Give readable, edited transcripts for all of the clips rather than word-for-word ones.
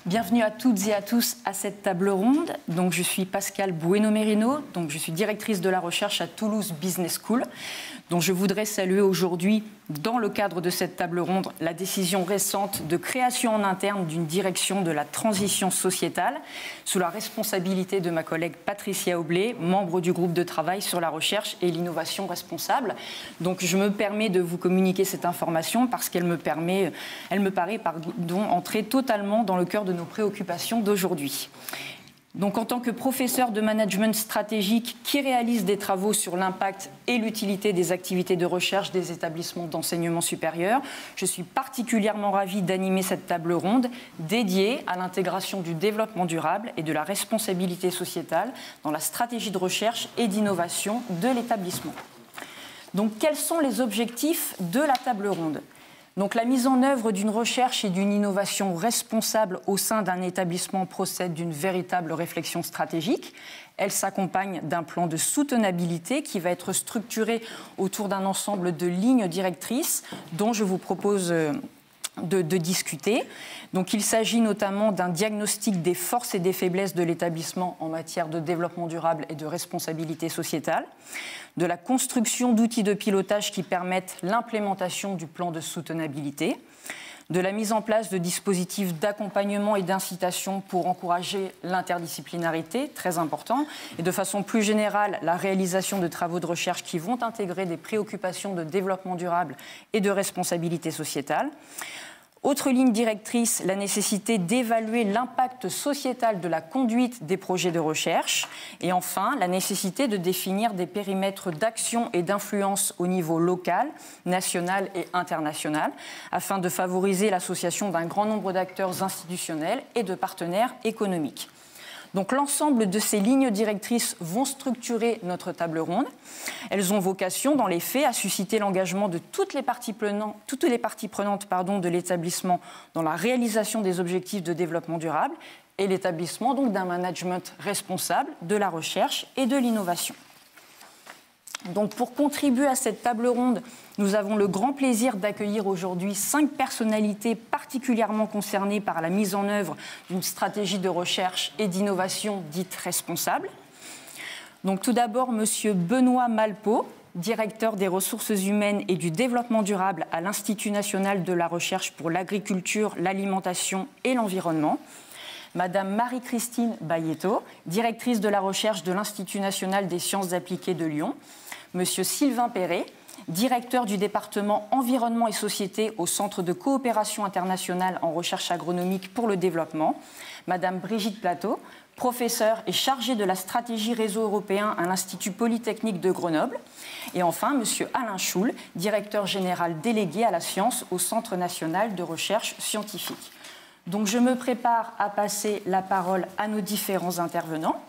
Bienvenue à toutes et à tous à cette table ronde. Donc, je suis Pascale Bueno-Merino, donc je suis directrice de la recherche à Toulouse Business School. Donc, je voudrais saluer aujourd'hui, dans le cadre de cette table ronde, la décision récente de création en interne d'une direction de la transition sociétale sous la responsabilité de ma collègue Patricia Aublé, membre du groupe de travail sur la recherche et l'innovation responsable. Donc, je me permets de vous communiquer cette information parce qu'elle me paraît entrer totalement dans le cœur de nos préoccupations d'aujourd'hui. Donc, en tant que professeur de management stratégique qui réalise des travaux sur l'impact et l'utilité des activités de recherche des établissements d'enseignement supérieur, je suis particulièrement ravie d'animer cette table ronde dédiée à l'intégration du développement durable et de la responsabilité sociétale dans la stratégie de recherche et d'innovation de l'établissement. Donc, quels sont les objectifs de la table ronde ? Donc, la mise en œuvre d'une recherche et d'une innovation responsable au sein d'un établissement procède d'une véritable réflexion stratégique. Elle s'accompagne d'un plan de soutenabilité qui va être structuré autour d'un ensemble de lignes directrices dont je vous propose de discuter. Donc, il s'agit notamment d'un diagnostic des forces et des faiblesses de l'établissement en matière de développement durable et de responsabilité sociétale, de la construction d'outils de pilotage qui permettent l'implémentation du plan de soutenabilité, de la mise en place de dispositifs d'accompagnement et d'incitation pour encourager l'interdisciplinarité, très important, et de façon plus générale, la réalisation de travaux de recherche qui vont intégrer des préoccupations de développement durable et de responsabilité sociétale. Autre ligne directrice, la nécessité d'évaluer l'impact sociétal de la conduite des projets de recherche. Et enfin, la nécessité de définir des périmètres d'action et d'influence au niveau local, national et international, afin de favoriser l'association d'un grand nombre d'acteurs institutionnels et de partenaires économiques. Donc, l'ensemble de ces lignes directrices vont structurer notre table ronde. Elles ont vocation, dans les faits, à susciter l'engagement de toutes les parties prenantes de l'établissement dans la réalisation des objectifs de développement durable et l'établissement donc d'un management responsable de la recherche et de l'innovation. Donc, pour contribuer à cette table ronde, nous avons le grand plaisir d'accueillir aujourd'hui 5 personnalités particulièrement concernées par la mise en œuvre d'une stratégie de recherche et d'innovation dite responsable. Donc, tout d'abord, Monsieur Benoît Malpeau, directeur des ressources humaines et du développement durable à l'Institut national de la recherche pour l'agriculture, l'alimentation et l'environnement. Madame Marie-Christine Bayetto, directrice de la recherche de l'Institut national des sciences appliquées de Lyon. Monsieur Sylvain Perret, directeur du département environnement et société au Centre de coopération internationale en recherche agronomique pour le développement. Madame Brigitte Plateau, professeure et chargée de la stratégie réseau européen à l'Institut polytechnique de Grenoble. Et enfin, monsieur Alain Schoull, directeur général délégué à la science au Centre national de recherche scientifique. Donc, je me prépare à passer la parole à nos différents intervenants.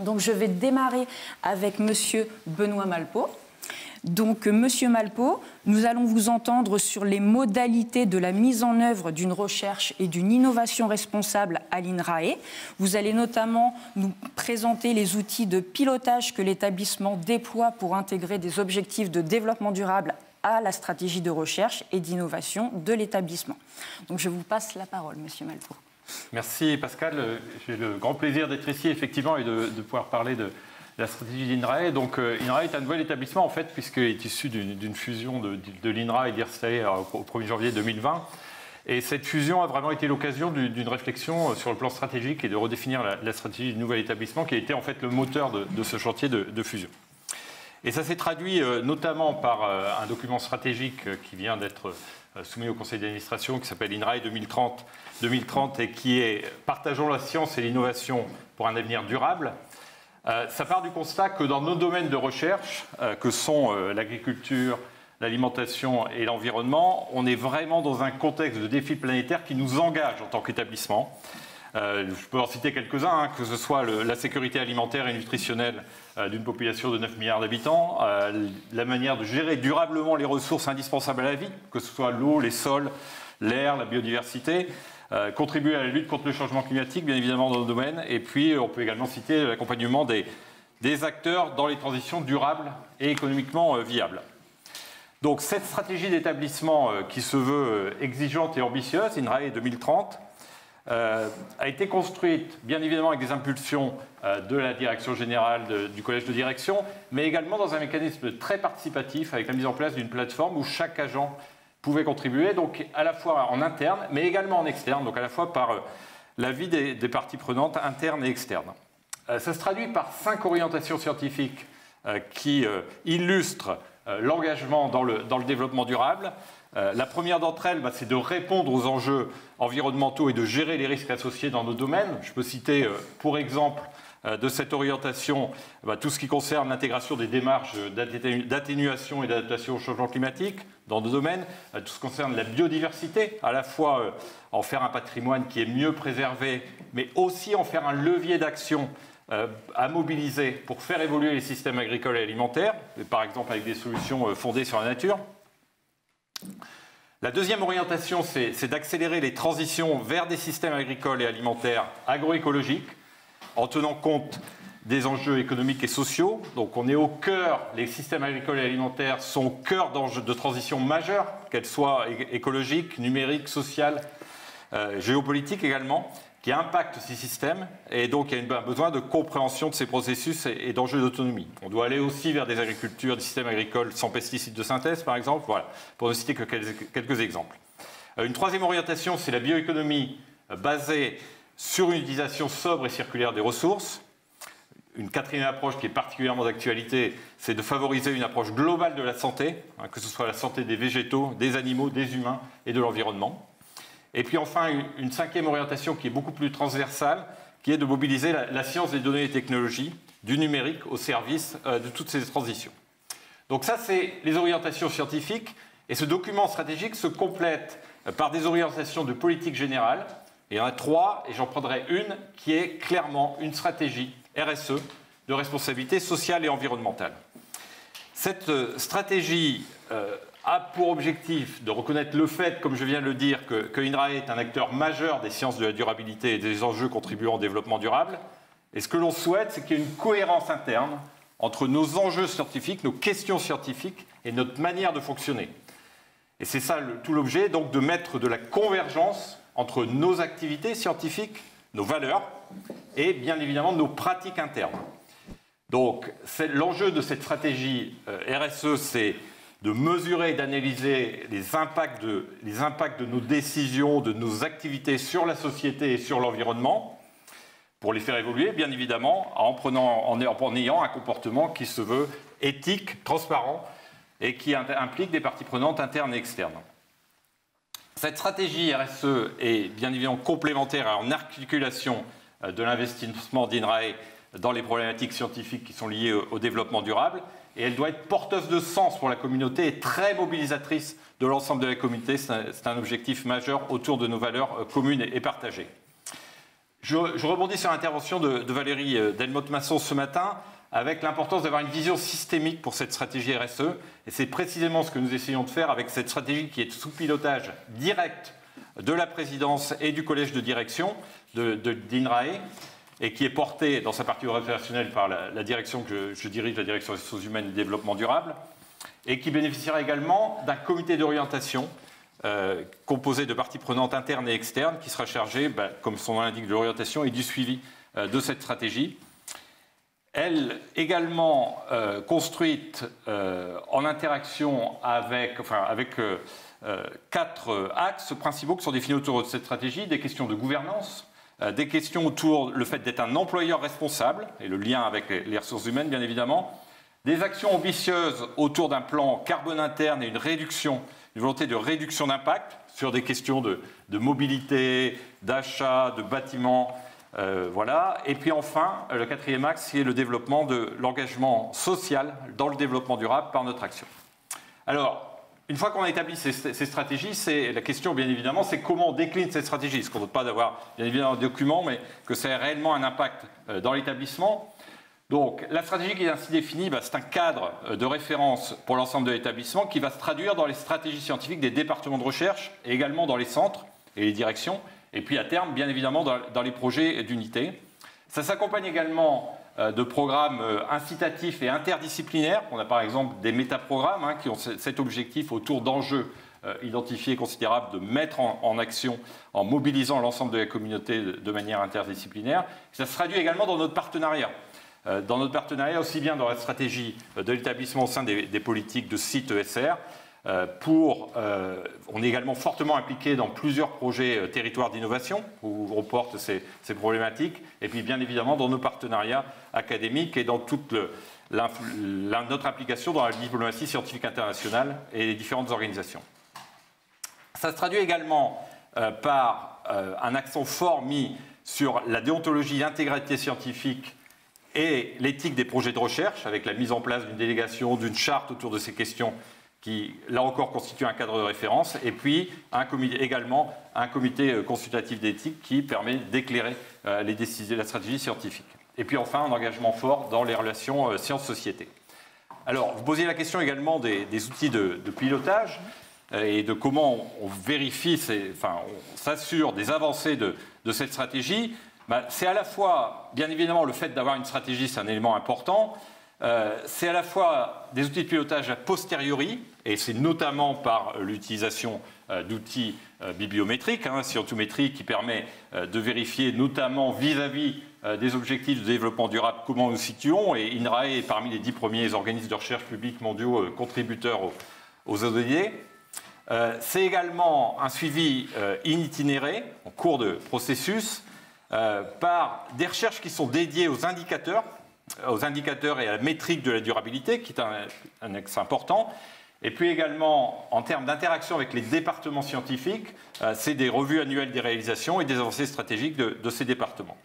Donc, je vais démarrer avec monsieur Benoît Malpeau. Donc, monsieur Malpeau, nous allons vous entendre sur les modalités de la mise en œuvre d'une recherche et d'une innovation responsable à l'INRAE. Vous allez notamment nous présenter les outils de pilotage que l'établissement déploie pour intégrer des objectifs de développement durable à la stratégie de recherche et d'innovation de l'établissement. Donc, je vous passe la parole, monsieur Malpeau. Merci Pascal. J'ai le grand plaisir d'être ici effectivement et de pouvoir parler de la stratégie d'INRAE. Donc INRAE est un nouvel établissement en fait puisqu'il est issu d'une fusion de l'INRA et d'IRSTAE au 1er janvier 2020. Et cette fusion a vraiment été l'occasion d'une réflexion sur le plan stratégique et de redéfinir la stratégie du nouvel établissement qui a été en fait le moteur de ce chantier de fusion. Et ça s'est traduit notamment par un document stratégique qui vient d'être soumis au conseil d'administration qui s'appelle INRAE 2030 et qui est « Partageons la science et l'innovation pour un avenir durable ». Ça part du constat que dans nos domaines de recherche, que sont l'agriculture, l'alimentation et l'environnement, on est vraiment dans un contexte de défi planétaire qui nous engage en tant qu'établissement. Je peux en citer quelques-uns, que ce soit la sécurité alimentaire et nutritionnelle d'une population de 9 milliards d'habitants, la manière de gérer durablement les ressources indispensables à la vie, que ce soit l'eau, les sols, l'air, la biodiversité, contribuer à la lutte contre le changement climatique, bien évidemment, dans nos domaines, et puis on peut également citer l'accompagnement des acteurs dans les transitions durables et économiquement viables. Donc cette stratégie d'établissement qui se veut exigeante et ambitieuse, INRAE 2030, a été construite, bien évidemment, avec des impulsions de la direction générale du collège de direction, mais également dans un mécanisme très participatif, avec la mise en place d'une plateforme où chaque agent pouvait contribuer, donc à la fois en interne, mais également en externe, donc à la fois par l'avis des parties prenantes internes et externes. Ça se traduit par 5 orientations scientifiques qui illustrent l'engagement dans le développement durable. La première d'entre elles, c'est de répondre aux enjeux environnementaux et de gérer les risques associés dans nos domaines. Je peux citer, pour exemple, de cette orientation, tout ce qui concerne l'intégration des démarches d'atténuation et d'adaptation au changement climatique dans nos domaines, tout ce qui concerne la biodiversité, à la fois en faire un patrimoine qui est mieux préservé, mais aussi en faire un levier d'action à mobiliser pour faire évoluer les systèmes agricoles et alimentaires, par exemple avec des solutions fondées sur la nature. La deuxième orientation, c'est d'accélérer les transitions vers des systèmes agricoles et alimentaires agroécologiques, en tenant compte des enjeux économiques et sociaux. Donc on est au cœur, les systèmes agricoles et alimentaires sont au cœur d'enjeux de transition majeures, qu'elles soient écologiques, numériques, sociales, géopolitiques également, qui impactent ces systèmes, et donc il y a un besoin de compréhension de ces processus et d'enjeux d'autonomie. On doit aller aussi vers des agricultures, des systèmes agricoles sans pesticides de synthèse, par exemple, voilà, pour ne citer que quelques exemples. Une troisième orientation, c'est la bioéconomie basée sur une utilisation sobre et circulaire des ressources. Une quatrième approche qui est particulièrement d'actualité, c'est de favoriser une approche globale de la santé, que ce soit la santé des végétaux, des animaux, des humains et de l'environnement. Et puis enfin, une cinquième orientation qui est beaucoup plus transversale, qui est de mobiliser la science des données et technologies, du numérique au service de toutes ces transitions. Donc ça, c'est les orientations scientifiques, et ce document stratégique se complète par des orientations de politique générale. Et il y en a 3, et j'en prendrai une, qui est clairement une stratégie RSE de responsabilité sociale et environnementale. Cette stratégie a pour objectif de reconnaître le fait, comme je viens de le dire, que INRAE est un acteur majeur des sciences de la durabilité et des enjeux contribuant au développement durable. Et ce que l'on souhaite, c'est qu'il y ait une cohérence interne entre nos enjeux scientifiques, nos questions scientifiques et notre manière de fonctionner. Et c'est ça tout l'objet, donc, de mettre de la convergence entre nos activités scientifiques, nos valeurs et bien évidemment nos pratiques internes. Donc l'enjeu de cette stratégie RSE, c'est de mesurer et d'analyser les impacts de nos décisions, de nos activités sur la société et sur l'environnement, pour les faire évoluer, bien évidemment, en ayant un comportement qui se veut éthique, transparent, et qui implique des parties prenantes internes et externes. Cette stratégie RSE est bien évidemment complémentaire et en articulation de l'investissement d'INRAE dans les problématiques scientifiques qui sont liées au développement durable. Et elle doit être porteuse de sens pour la communauté et très mobilisatrice de l'ensemble de la communauté. C'est un objectif majeur autour de nos valeurs communes et partagées. Je rebondis sur l'intervention de Valérie Delmotte-Masson ce matin avec l'importance d'avoir une vision systémique pour cette stratégie RSE. Et c'est précisément ce que nous essayons de faire avec cette stratégie qui est sous pilotage direct de la présidence et du collège de direction d'INRAE, et qui est portée dans sa partie opérationnelle par la direction que je dirige, la direction des ressources humaines et du développement durable, et qui bénéficiera également d'un comité d'orientation composé de parties prenantes internes et externes, qui sera chargé, comme son nom l'indique, de l'orientation et du suivi de cette stratégie. Elle également construite en interaction avec 4 axes principaux qui sont définis autour de cette stratégie, des questions de gouvernance, des questions autour du fait d'être un employeur responsable, et le lien avec les ressources humaines, bien évidemment, des actions ambitieuses autour d'un plan carbone interne et une volonté de réduction d'impact sur des questions de mobilité, d'achat, de bâtiments, voilà. Et puis enfin, le 4e axe, qui est le développement de l'engagement social dans le développement durable par notre action. Alors, une fois qu'on a établi ces stratégies, c'est la question, bien évidemment, c'est comment on décline cette stratégie. Ce qu'on ne veut pas d'avoir, bien évidemment, un document, mais que ça ait réellement un impact dans l'établissement. Donc, la stratégie qui est ainsi définie, c'est un cadre de référence pour l'ensemble de l'établissement qui va se traduire dans les stratégies scientifiques des départements de recherche et également dans les centres et les directions, et puis à terme, bien évidemment, dans les projets d'unité. Ça s'accompagne également de programmes incitatifs et interdisciplinaires. On a par exemple des métaprogrammes qui ont cet objectif autour d'enjeux identifié et considérable de mettre en action en mobilisant l'ensemble de la communauté de manière interdisciplinaire. Ça se traduit également dans notre partenariat. Dans notre partenariat, aussi bien dans la stratégie de l'établissement au sein des politiques de site ESR, on est également fortement impliqué dans plusieurs projets territoires d'innovation où on porte ces problématiques, et puis bien évidemment dans nos partenariats académiques et dans toute notre implication dans la diplomatie scientifique internationale et les différentes organisations. Ça se traduit également par un accent fort mis sur la déontologie, l'intégrité scientifique et l'éthique des projets de recherche, avec la mise en place d'une délégation, d'une charte autour de ces questions qui, là encore, constitue un cadre de référence, et puis également un comité consultatif d'éthique qui permet d'éclairer les décisions, la stratégie scientifique. Et puis enfin, un engagement fort dans les relations sciences-société. Alors, vous posiez la question également des outils de pilotage et de comment on vérifie, on s'assure des avancées de cette stratégie. C'est à la fois, bien évidemment, le fait d'avoir une stratégie, c'est un élément important. C'est à la fois des outils de pilotage a posteriori, et c'est notamment par l'utilisation d'outils bibliométriques, scientométrie, qui permet de vérifier notamment vis-à-vis des objectifs de développement durable comment nous nous situons, et INRAE est parmi les 10 premiers organismes de recherche publics mondiaux contributeurs aux ODD. C'est également un suivi in itinéré, en cours de processus, par des recherches qui sont dédiées aux indicateurs et à la métrique de la durabilité, qui est un axe important. Et puis également, en termes d'interaction avec les départements scientifiques, c'est des revues annuelles des réalisations et des avancées stratégiques de ces départements.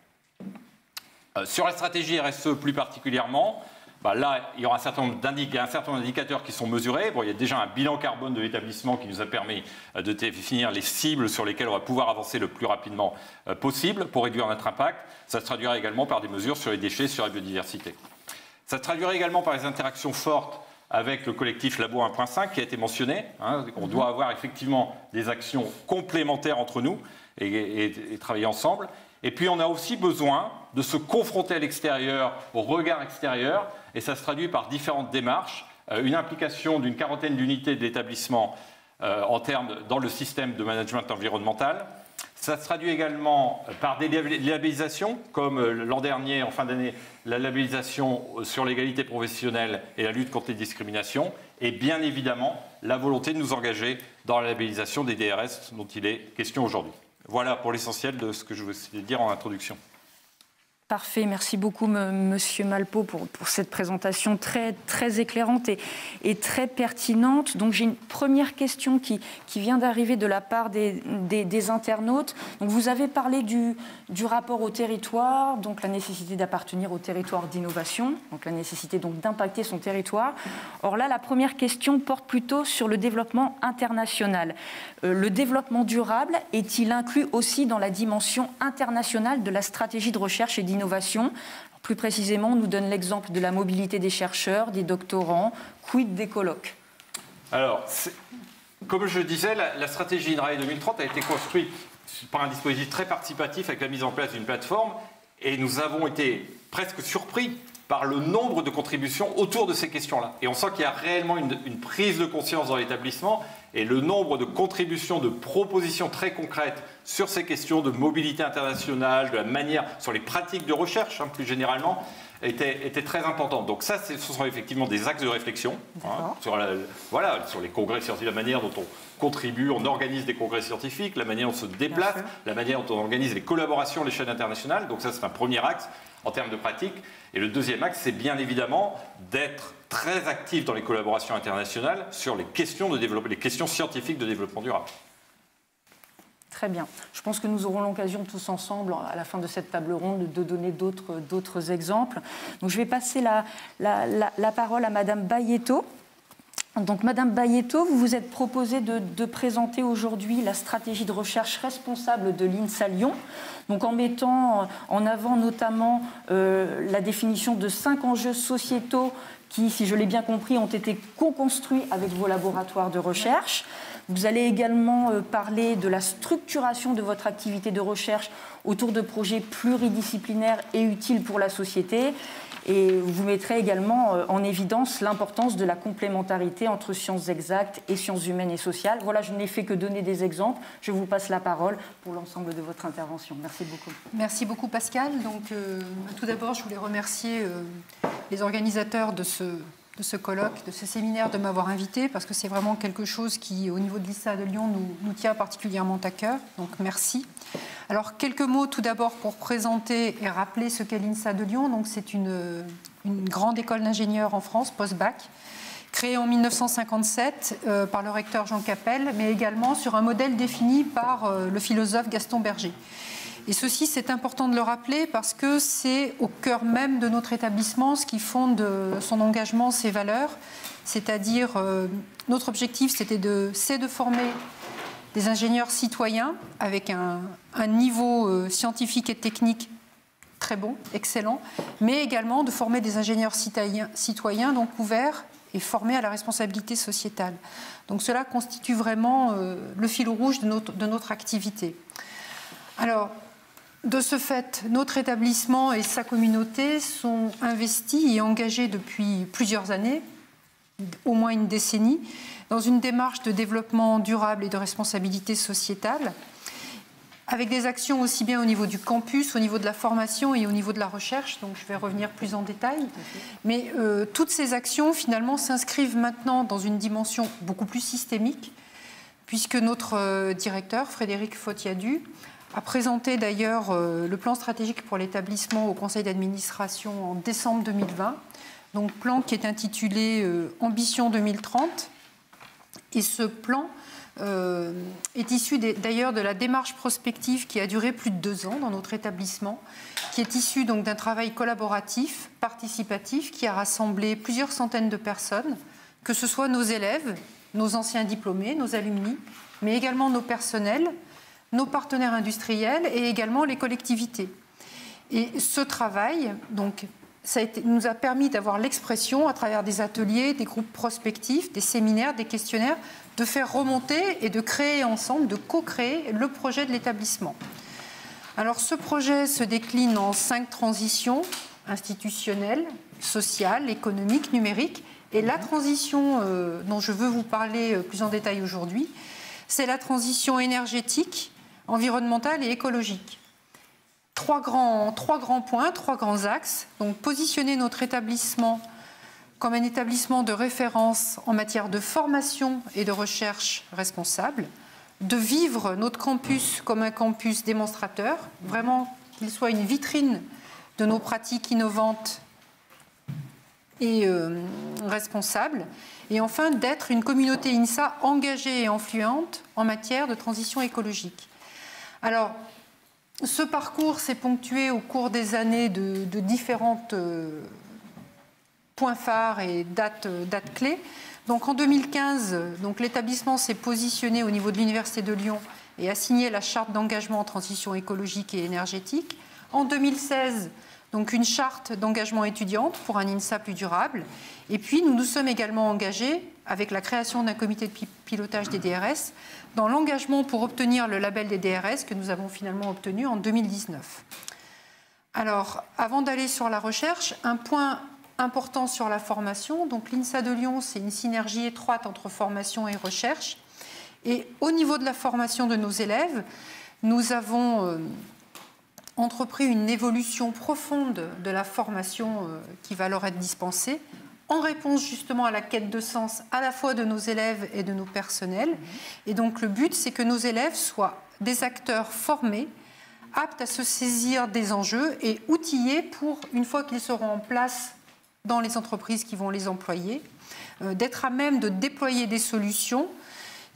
Sur la stratégie RSE plus particulièrement, là, il y aura un certain nombre d'indicateurs qui sont mesurés. Il y a déjà un bilan carbone de l'établissement qui nous a permis de définir les cibles sur lesquelles on va pouvoir avancer le plus rapidement possible pour réduire notre impact. Ça se traduira également par des mesures sur les déchets, sur la biodiversité. Ça se traduira également par les interactions fortes avec le collectif Labo 1.5 qui a été mentionné. On doit avoir effectivement des actions complémentaires entre nous et travailler ensemble. Et puis on a aussi besoin de se confronter à l'extérieur, au regard extérieur, et ça se traduit par différentes démarches. Une implication d'une quarantaine d'unités de l'établissement dans le système de management environnemental. Ça se traduit également par des labellisations, comme l'an dernier, en fin d'année, la labellisation sur l'égalité professionnelle et la lutte contre les discriminations, et bien évidemment la volonté de nous engager dans la labellisation des DRS dont il est question aujourd'hui. Voilà pour l'essentiel de ce que je voulais dire en introduction. Parfait, merci beaucoup Monsieur Malpeau pour cette présentation très éclairante et très pertinente. Donc j'ai une première question qui vient d'arriver de la part des internautes. Donc vous avez parlé du rapport au territoire, donc la nécessité d'appartenir au territoire d'innovation, donc la nécessité donc d'impacter son territoire. Or là, la première question porte plutôt sur le développement international. Le développement durable est-il inclus aussi dans la dimension internationale de la stratégie de recherche et d'innovation? Plus précisément, on nous donne l'exemple de la mobilité des chercheurs, des doctorants, quid des colloques? Alors, comme je le disais, la stratégie INRAE 2030 a été construite par un dispositif très participatif avec la mise en place d'une plateforme, et nous avons été presque surpris par le nombre de contributions autour de ces questions-là. Et on sent qu'il y a réellement une prise de conscience dans l'établissement, et le nombre de contributions, de propositions très concrètes sur ces questions de mobilité internationale, de la manière, sur les pratiques de recherche, plus généralement, était très importante. Donc ça, ce sont effectivement des axes de réflexion sur les congrès scientifiques, la manière dont on contribue, on organise des congrès scientifiques, la manière dont on se déplace, la manière dont on organise les collaborations à l'échelle internationale. Donc ça, c'est un premier axe en termes de pratique. Et le deuxième axe, c'est bien évidemment d'être très actif dans les collaborations internationales sur les questions les questions scientifiques de développement durable. Très bien. Je pense que nous aurons l'occasion tous ensemble, à la fin de cette table ronde, de donner d'autres exemples. Donc, je vais passer la parole à Madame Bayetto. Donc, Madame Bayetto, vous vous êtes proposée de présenter aujourd'hui la stratégie de recherche responsable de l'INSA Lyon, donc en mettant en avant notamment la définition de 5 enjeux sociétaux qui, si je l'ai bien compris, ont été co-construits avec vos laboratoires de recherche. Vous allez également parler de la structuration de votre activité de recherche autour de projets pluridisciplinaires et utiles pour la société. Et vous mettrez également en évidence l'importance de la complémentarité entre sciences exactes et sciences humaines et sociales. Voilà, je n'ai fait que donner des exemples. Je vous passe la parole pour l'ensemble de votre intervention. Merci beaucoup. Merci beaucoup Pascal. Donc, tout d'abord, je voulais remercier les organisateurs de ce colloque, de ce séminaire, de m'avoir invité, parce que c'est vraiment quelque chose qui, au niveau de l'INSA de Lyon, nous tient particulièrement à cœur. Donc, merci. Alors, quelques mots tout d'abord pour présenter et rappeler ce qu'est l'INSA de Lyon. Donc, c'est une grande école d'ingénieurs en France, post-bac, créée en 1957 par le recteur Jean Capelle, mais également sur un modèle défini par le philosophe Gaston Berger. Et ceci, c'est important de le rappeler parce que c'est au cœur même de notre établissement ce qui fonde son engagement, ses valeurs. C'est-à-dire, notre objectif, c'est de former des ingénieurs citoyens avec un niveau scientifique et technique très bon, excellent, mais également de former des ingénieurs citoyens donc ouverts et formés à la responsabilité sociétale. Donc cela constitue vraiment le fil rouge de notre activité. Alors, de ce fait, notre établissement et sa communauté sont investis et engagés depuis plusieurs années, au moins une décennie, dans une démarche de développement durable et de responsabilité sociétale, avec des actions aussi bien au niveau du campus, au niveau de la formation et au niveau de la recherche, donc je vais revenir plus en détail. Mais toutes ces actions, finalement, s'inscrivent maintenant dans une dimension beaucoup plus systémique, puisque notre directeur, Frédéric Fotiadu, a présenté d'ailleurs le plan stratégique pour l'établissement au conseil d'administration en décembre 2020, donc plan qui est intitulé Ambition 2030. Et ce plan est issu d'ailleurs de la démarche prospective qui a duré plus de 2 ans dans notre établissement, qui est issu donc d'un travail collaboratif, participatif, qui a rassemblé plusieurs centaines de personnes, que ce soit nos élèves, nos anciens diplômés, nos alumni, mais également nos personnels, nos partenaires industriels et également les collectivités. Et ce travail, donc, nous a permis d'avoir l'expression, à travers des ateliers, des groupes prospectifs, des séminaires, des questionnaires, de faire remonter et de créer ensemble, de co-créer le projet de l'établissement. Alors ce projet se décline en 5 transitions institutionnelles, sociales, économiques, numériques. Et la transition dont je veux vous parler plus en détail aujourd'hui, c'est la transition énergétique, environnementale et écologique. 3 grands points, 3 grands axes. Donc, positionner notre établissement comme un établissement de référence en matière de formation et de recherche responsable, de vivre notre campus comme un campus démonstrateur, vraiment qu'il soit une vitrine de nos pratiques innovantes et responsables, et enfin d'être une communauté INSA engagée et influente en matière de transition écologique. Alors, ce parcours s'est ponctué au cours des années de différentes points phares et dates clés. Donc en 2015, l'établissement s'est positionné au niveau de l'Université de Lyon et a signé la charte d'engagement en transition écologique et énergétique. En 2016, donc une charte d'engagement étudiante pour un INSA plus durable. Et puis nous nous sommes également engagés avec la création d'un comité de pilotage des DRS dans l'engagement pour obtenir le label des DRS que nous avons finalement obtenu en 2019. Alors, avant d'aller sur la recherche, un point important sur la formation. Donc l'INSA de Lyon, c'est une synergie étroite entre formation et recherche. Et au niveau de la formation de nos élèves, nous avons entrepris une évolution profonde de la formation qui va leur être dispensée, en réponse justement à la quête de sens à la fois de nos élèves et de nos personnels. Et donc le but, c'est que nos élèves soient des acteurs formés, aptes à se saisir des enjeux et outillés pour, une fois qu'ils seront en place dans les entreprises qui vont les employer, d'être à même de déployer des solutions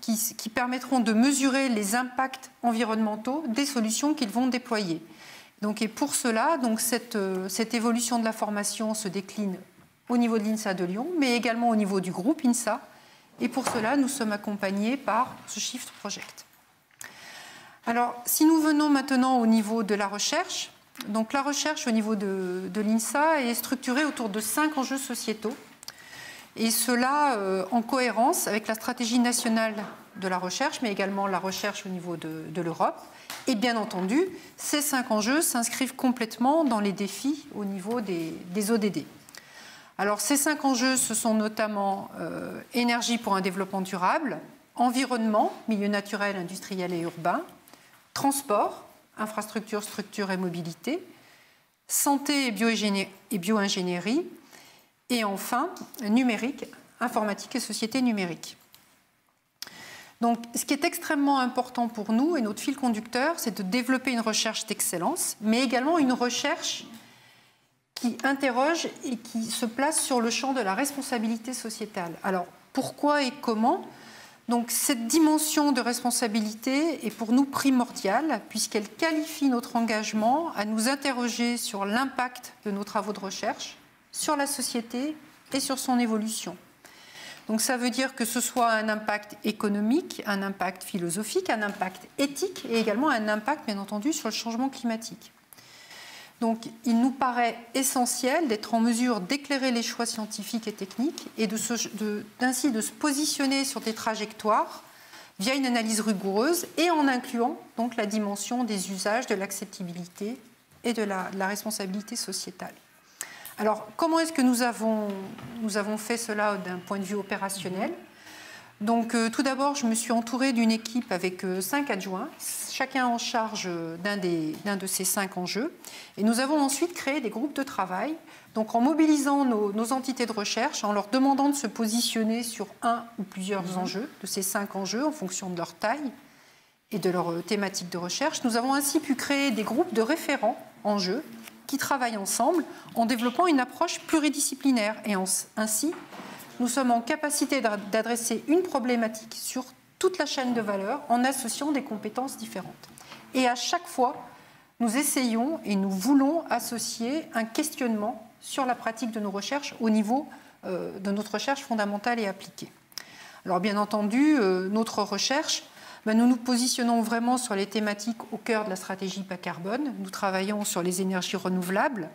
qui permettront de mesurer les impacts environnementaux des solutions qu'ils vont déployer. Donc, et pour cela, donc cette évolution de la formation se décline au niveau de l'INSA de Lyon, mais également au niveau du groupe INSA. Et pour cela, nous sommes accompagnés par ce Shift Project. Alors, si nous venons maintenant au niveau de la recherche, donc la recherche au niveau de l'INSA est structurée autour de 5 enjeux sociétaux, et cela en cohérence avec la stratégie nationale de la recherche, mais également la recherche au niveau de l'Europe, Et bien entendu, ces 5 enjeux s'inscrivent complètement dans les défis au niveau des ODD. Alors ces 5 enjeux, ce sont notamment énergie pour un développement durable, environnement, milieu naturel, industriel et urbain, transport, infrastructure, structure et mobilité, santé et bio-ingénierie, et enfin numérique, informatique et société numérique. Donc, ce qui est extrêmement important pour nous et notre fil conducteur, c'est de développer une recherche d'excellence, mais également une recherche qui interroge et qui se place sur le champ de la responsabilité sociétale. Alors, pourquoi et comment ? Donc, cette dimension de responsabilité est pour nous primordiale, puisqu'elle qualifie notre engagement à nous interroger sur l'impact de nos travaux de recherche, sur la société et sur son évolution. Donc ça veut dire que ce soit un impact économique, un impact philosophique, un impact éthique et également un impact, bien entendu, sur le changement climatique. Donc il nous paraît essentiel d'être en mesure d'éclairer les choix scientifiques et techniques et ainsi de se positionner sur des trajectoires via une analyse rigoureuse et en incluant donc la dimension des usages, de l'acceptabilité et de la responsabilité sociétale. Alors, comment est-ce que nous avons fait cela d'un point de vue opérationnel ? Donc, tout d'abord, je me suis entourée d'une équipe avec 5 adjoints, chacun en charge d'un de ces 5 enjeux. Et nous avons ensuite créé des groupes de travail, donc en mobilisant nos entités de recherche, en leur demandant de se positionner sur un ou plusieurs enjeux, de ces 5 enjeux, en fonction de leur taille et de leur thématique de recherche. Nous avons ainsi pu créer des groupes de référents enjeux qui travaillent ensemble en développant une approche pluridisciplinaire. Et ainsi, nous sommes en capacité d'adresser une problématique sur toute la chaîne de valeur en associant des compétences différentes. Et à chaque fois, nous essayons et nous voulons associer un questionnement sur la pratique de nos recherches au niveau de notre recherche fondamentale et appliquée. Alors bien entendu, notre recherche, nous nous positionnons vraiment sur les thématiques au cœur de la stratégie bas carbone. Nous travaillons sur les énergies renouvelables,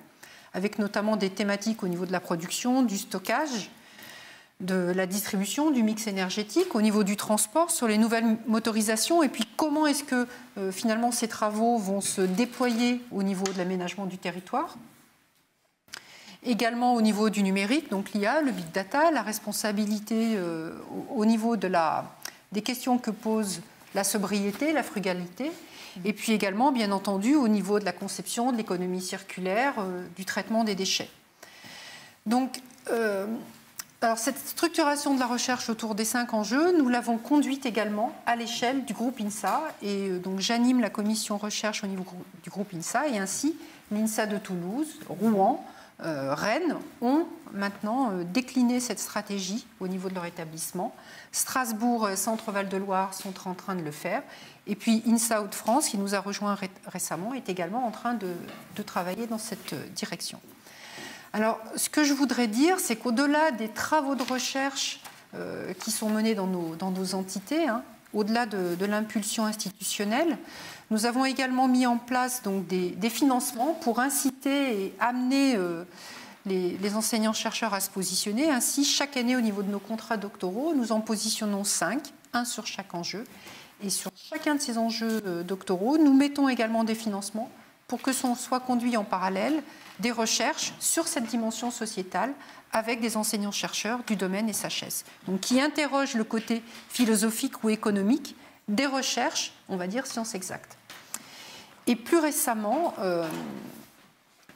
avec notamment des thématiques au niveau de la production, du stockage, de la distribution, du mix énergétique, au niveau du transport, sur les nouvelles motorisations, et puis comment est-ce que finalement ces travaux vont se déployer au niveau de l'aménagement du territoire. Également au niveau du numérique, donc l'IA, le big data, la responsabilité au niveau des questions que pose la sobriété, la frugalité, et puis également, bien entendu, au niveau de la conception, de l'économie circulaire, du traitement des déchets. Donc, alors cette structuration de la recherche autour des 5 enjeux, nous l'avons conduite également à l'échelle du groupe INSA, et donc j'anime la commission recherche au niveau du groupe INSA, et ainsi l'INSA de Toulouse, Rouen, Rennes ont maintenant décliné cette stratégie au niveau de leur établissement. Strasbourg, Centre Val-de-Loire sont en train de le faire. Et puis INSA Hauts-de-France, qui nous a rejoint récemment, est également en train de travailler dans cette direction. Alors, ce que je voudrais dire, c'est qu'au-delà des travaux de recherche qui sont menés dans nos entités, au-delà de l'impulsion institutionnelle, nous avons également mis en place donc, des financements pour inciter et amener les enseignants-chercheurs à se positionner. Ainsi, chaque année, au niveau de nos contrats doctoraux, nous en positionnons 5, un sur chaque enjeu. Et sur chacun de ces enjeux doctoraux, nous mettons également des financements pour que soit conduit en parallèle des recherches sur cette dimension sociétale avec des enseignants-chercheurs du domaine SHS, donc qui interrogent le côté philosophique ou économique des recherches, on va dire, sciences exactes. Et plus récemment,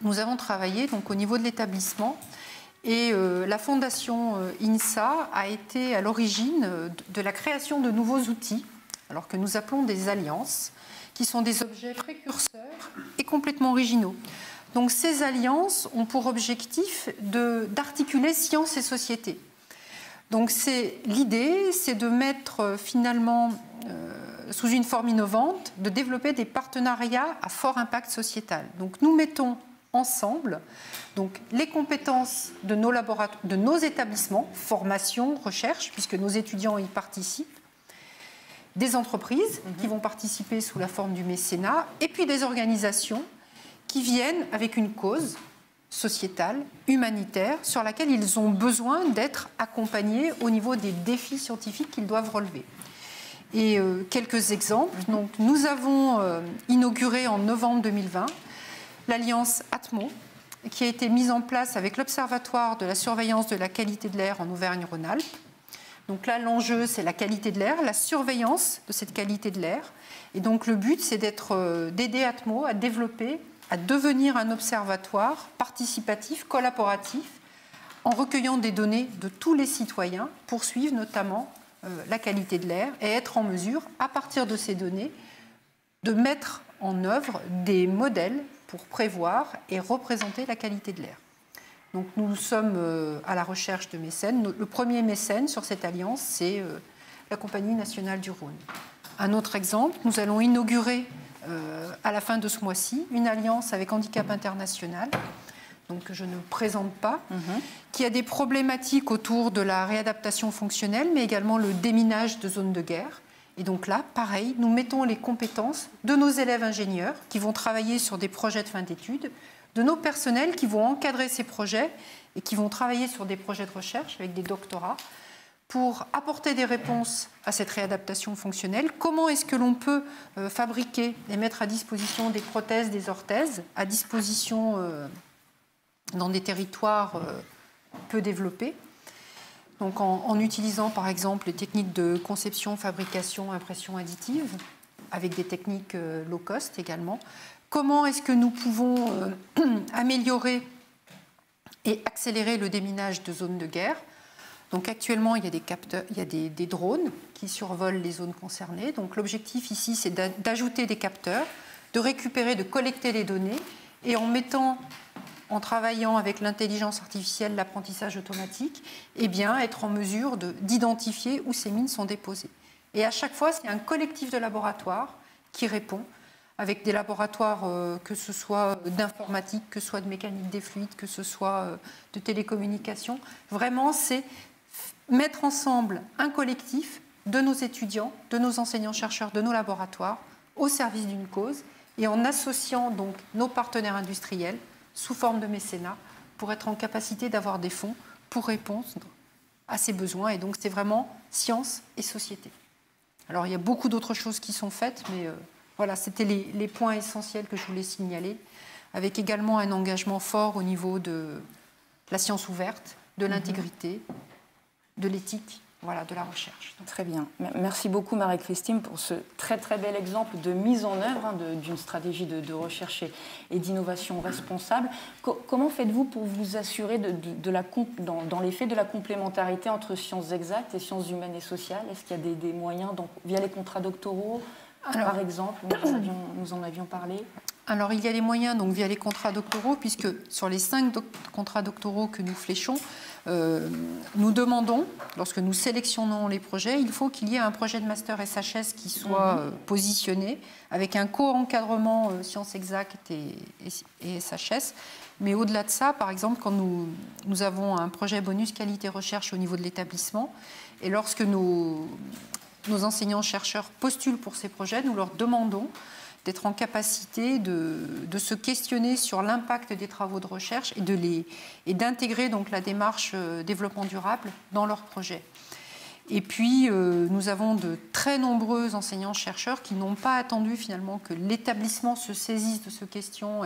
nous avons travaillé donc, au niveau de l'établissement et la fondation INSA a été à l'origine de la création de nouveaux outils, alors que nous appelons des alliances, qui sont des objets précurseurs et complètement originaux. Donc ces alliances ont pour objectif d'articuler science et société. Donc l'idée, c'est de mettre finalement sous une forme innovante, de développer des partenariats à fort impact sociétal. Donc nous mettons ensemble donc, les compétences de nos établissements, formation, recherche, puisque nos étudiants y participent, des entreprises qui vont participer sous la forme du mécénat, et puis des organisations qui viennent avec une cause sociétale, humanitaire, sur laquelle ils ont besoin d'être accompagnés au niveau des défis scientifiques qu'ils doivent relever. Et quelques exemples. Donc, nous avons inauguré en novembre 2020 l'Alliance Atmo, qui a été mise en place avec l'Observatoire de la surveillance de la qualité de l'air en Auvergne-Rhône-Alpes. Donc là, l'enjeu, c'est la qualité de l'air, la surveillance de cette qualité de l'air. Et donc, le but, c'est d'aider Atmo à développer, à devenir un observatoire participatif, collaboratif, en recueillant des données de tous les citoyens pour suivre notamment la qualité de l'air et être en mesure, à partir de ces données, de mettre en œuvre des modèles pour prévoir et représenter la qualité de l'air. Donc nous sommes à la recherche de mécènes. Le premier mécène sur cette alliance, c'est la Compagnie nationale du Rhône. Un autre exemple, nous allons inaugurer à la fin de ce mois-ci une alliance avec Handicap International, donc que je ne présente pas, qui a des problématiques autour de la réadaptation fonctionnelle, mais également le déminage de zones de guerre. Et donc là, pareil, nous mettons les compétences de nos élèves ingénieurs qui vont travailler sur des projets de fin d'études, de nos personnels qui vont encadrer ces projets et qui vont travailler sur des projets de recherche avec des doctorats pour apporter des réponses à cette réadaptation fonctionnelle. Comment est-ce que l'on peut fabriquer et mettre à disposition des prothèses, des orthèses, à disposition dans des territoires peu développés, donc en utilisant par exemple les techniques de conception, fabrication, impression additive, avec des techniques low cost également. Comment est-ce que nous pouvons améliorer et accélérer le déminage de zones de guerre? Donc actuellement, il y a des capteurs, il y a des drones qui survolent les zones concernées. Donc l'objectif ici, c'est d'ajouter des capteurs, de récupérer, de collecter les données et en travaillant avec l'intelligence artificielle, l'apprentissage automatique, eh bien, être en mesure d'identifier où ces mines sont déposées. Et à chaque fois, c'est un collectif de laboratoires qui répond, avec des laboratoires que ce soit d'informatique, que ce soit de mécanique des fluides, que ce soit de télécommunications. Vraiment, c'est mettre ensemble un collectif de nos étudiants, de nos enseignants-chercheurs, de nos laboratoires, au service d'une cause, et en associant donc nos partenaires industriels, sous forme de mécénat, pour être en capacité d'avoir des fonds pour répondre à ces besoins. Et donc, c'est vraiment science et société. Alors, il y a beaucoup d'autres choses qui sont faites, mais voilà, c'était les points essentiels que je voulais signaler, avec également un engagement fort au niveau de la science ouverte, de l'intégrité, de l'éthique, voilà, de la recherche. Donc, très bien. Merci beaucoup Marie-Christine pour ce très très bel exemple de mise en œuvre d'une stratégie de recherche et d'innovation responsable. Comment faites-vous pour vous assurer dans les faits de la complémentarité entre sciences exactes et sciences humaines et sociales? Est-ce qu'il y a des moyens via les contrats doctoraux, par exemple, nous en avions parlé? Alors, il y a les moyens donc, via les contrats doctoraux, puisque sur les 5 contrats doctoraux que nous fléchons, nous demandons, lorsque nous sélectionnons les projets, il faut qu'il y ait un projet de master SHS qui soit positionné, avec un co-encadrement sciences exactes et SHS. Mais au-delà de ça, par exemple, quand nous avons un projet bonus qualité recherche au niveau de l'établissement, et lorsque nos enseignants-chercheurs postulent pour ces projets, nous leur demandons d'être en capacité de se questionner sur l'impact des travaux de recherche et d'intégrer donc la démarche développement durable dans leurs projets. Et puis, nous avons de très nombreux enseignants-chercheurs qui n'ont pas attendu finalement que l'établissement se saisisse de ces questions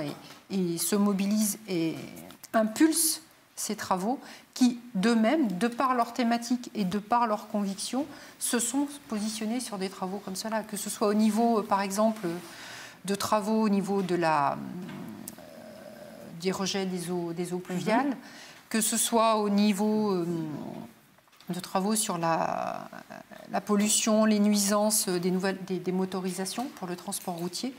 et se mobilise et impulse ces travaux qui, d'eux-mêmes, de par leur thématique et de par leurs convictions, se sont positionnés sur des travaux comme cela, que ce soit au niveau, par exemple, de travaux au niveau des rejets des eaux pluviales, que ce soit au niveau de travaux sur la pollution, les nuisances des motorisations pour le transport routier.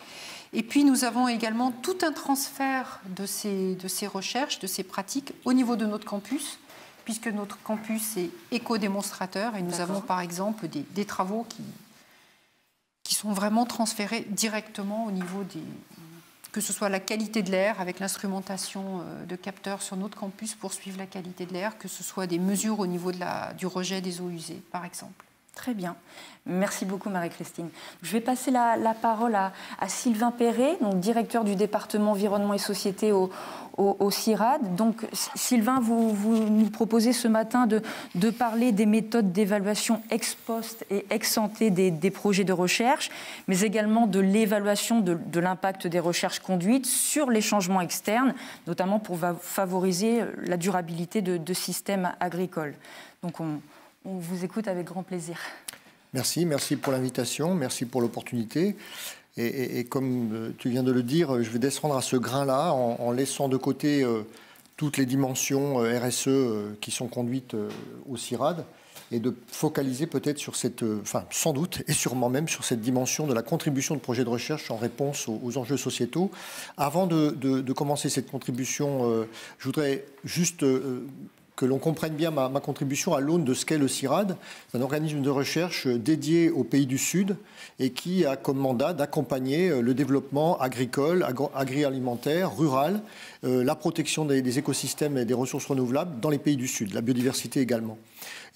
Et puis nous avons également tout un transfert de ces recherches, de ces pratiques au niveau de notre campus, puisque notre campus est éco-démonstrateur et nous avons par exemple des travaux qui sont vraiment transférés directement au niveau que ce soit la qualité de l'air avec l'instrumentation de capteurs sur notre campus pour suivre la qualité de l'air, que ce soit des mesures au niveau du rejet des eaux usées, par exemple. Très bien. Merci beaucoup Marie-Christine. Je vais passer la parole à Sylvain Perret, donc directeur du département environnement et société au CIRAD. Donc Sylvain, vous nous proposez ce matin de parler des méthodes d'évaluation ex post et ex ante des projets de recherche, mais également de l'évaluation de l'impact des recherches conduites sur les changements externes, notamment pour favoriser la durabilité de systèmes agricoles. Donc on vous écoute avec grand plaisir. Merci pour l'invitation, merci pour l'opportunité. Et comme tu viens de le dire, je vais descendre à ce grain-là en laissant de côté toutes les dimensions RSE qui sont conduites au CIRAD et de focaliser peut-être sur cette, sans doute et sûrement même sur cette dimension de la contribution de projets de recherche en réponse aux enjeux sociétaux. Avant de commencer cette contribution, je voudrais juste que l'on comprenne bien ma contribution à l'aune de ce qu'est le CIRAD, un organisme de recherche dédié aux pays du Sud et qui a comme mandat d'accompagner le développement agricole, agroalimentaire, rural, la protection des écosystèmes et des ressources renouvelables dans les pays du Sud, la biodiversité également.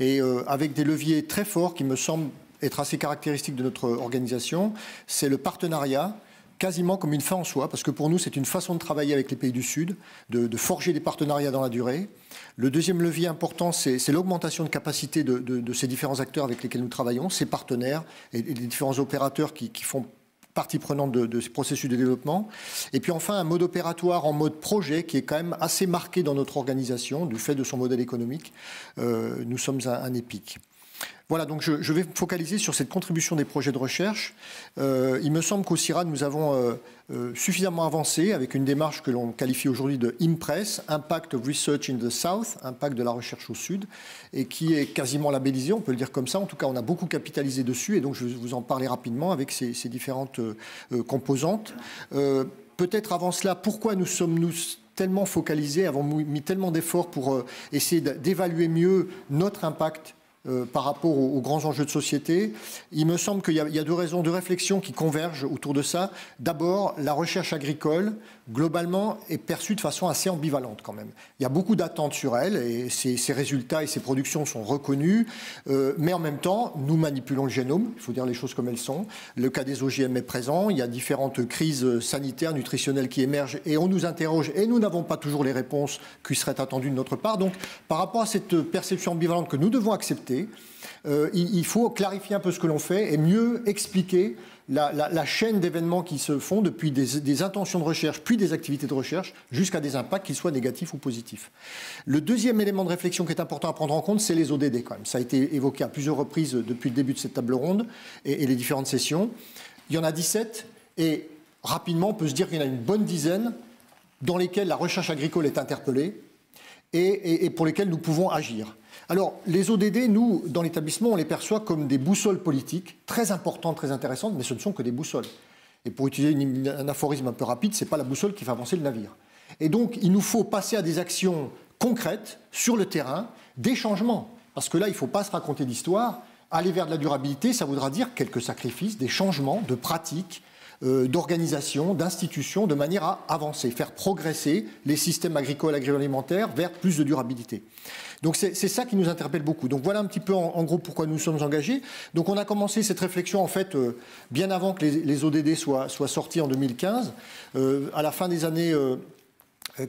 Et avec des leviers très forts qui me semblent être assez caractéristiques de notre organisation, c'est le partenariat, quasiment comme une fin en soi, parce que pour nous, c'est une façon de travailler avec les pays du Sud, de forger des partenariats dans la durée. Le deuxième levier important, c'est l'augmentation de capacité de ces différents acteurs avec lesquels nous travaillons, ces partenaires et les différents opérateurs qui font partie prenante de ce processus de développement. Et puis enfin, un mode opératoire en mode projet qui est quand même assez marqué dans notre organisation, du fait de son modèle économique. Nous sommes un EPIC. Voilà, donc je vais me focaliser sur cette contribution des projets de recherche. Il me semble qu'au CIRAD, nous avons suffisamment avancé avec une démarche que l'on qualifie aujourd'hui de IMPRESS, Impact of Research in the South, impact de la recherche au Sud, et qui est quasiment labellisé, on peut le dire comme ça. En tout cas, on a beaucoup capitalisé dessus, et donc je vais vous en parler rapidement avec ces différentes composantes. Peut-être avant cela, pourquoi nous sommes-nous tellement focalisés, avons mis tellement d'efforts pour essayer d'évaluer mieux notre impact par rapport aux grands enjeux de société. Il me semble qu'il y a deux raisons de réflexion qui convergent autour de ça. D'abord, la recherche agricole, globalement, est perçue de façon assez ambivalente quand même. Il y a beaucoup d'attentes sur elle et ses résultats et ses productions sont reconnus. Mais en même temps, nous manipulons le génome, il faut dire les choses comme elles sont. Le cas des OGM est présent, il y a différentes crises sanitaires, nutritionnelles qui émergent et on nous interroge et nous n'avons pas toujours les réponses qui seraient attendues de notre part. Donc, par rapport à cette perception ambivalente que nous devons accepter, il faut clarifier un peu ce que l'on fait et mieux expliquer la chaîne d'événements qui se font depuis des intentions de recherche, puis des activités de recherche, jusqu'à des impacts, qu'ils soient négatifs ou positifs. Le deuxième élément de réflexion qui est important à prendre en compte, c'est les ODD quand même. Ça a été évoqué à plusieurs reprises depuis le début de cette table ronde et les différentes sessions. Il y en a 17 et rapidement, on peut se dire qu'il y en a une bonne dizaine dans lesquelles la recherche agricole est interpellée et pour lesquelles nous pouvons agir. Alors, les ODD, nous, dans l'établissement, on les perçoit comme des boussoles politiques, très importantes, très intéressantes, mais ce ne sont que des boussoles. Et pour utiliser un aphorisme un peu rapide, ce n'est pas la boussole qui fait avancer le navire. Et donc, il nous faut passer à des actions concrètes, sur le terrain, des changements. Parce que là, il ne faut pas se raconter d'histoire. Aller vers de la durabilité, ça voudra dire quelques sacrifices, des changements de pratiques, d'organisation, d'institutions, de manière à avancer, faire progresser les systèmes agricoles, agroalimentaires vers plus de durabilité. Donc c'est ça qui nous interpelle beaucoup. Donc voilà un petit peu en gros pourquoi nous sommes engagés. Donc on a commencé cette réflexion en fait bien avant que les ODD soient sortis en 2015. À la fin des années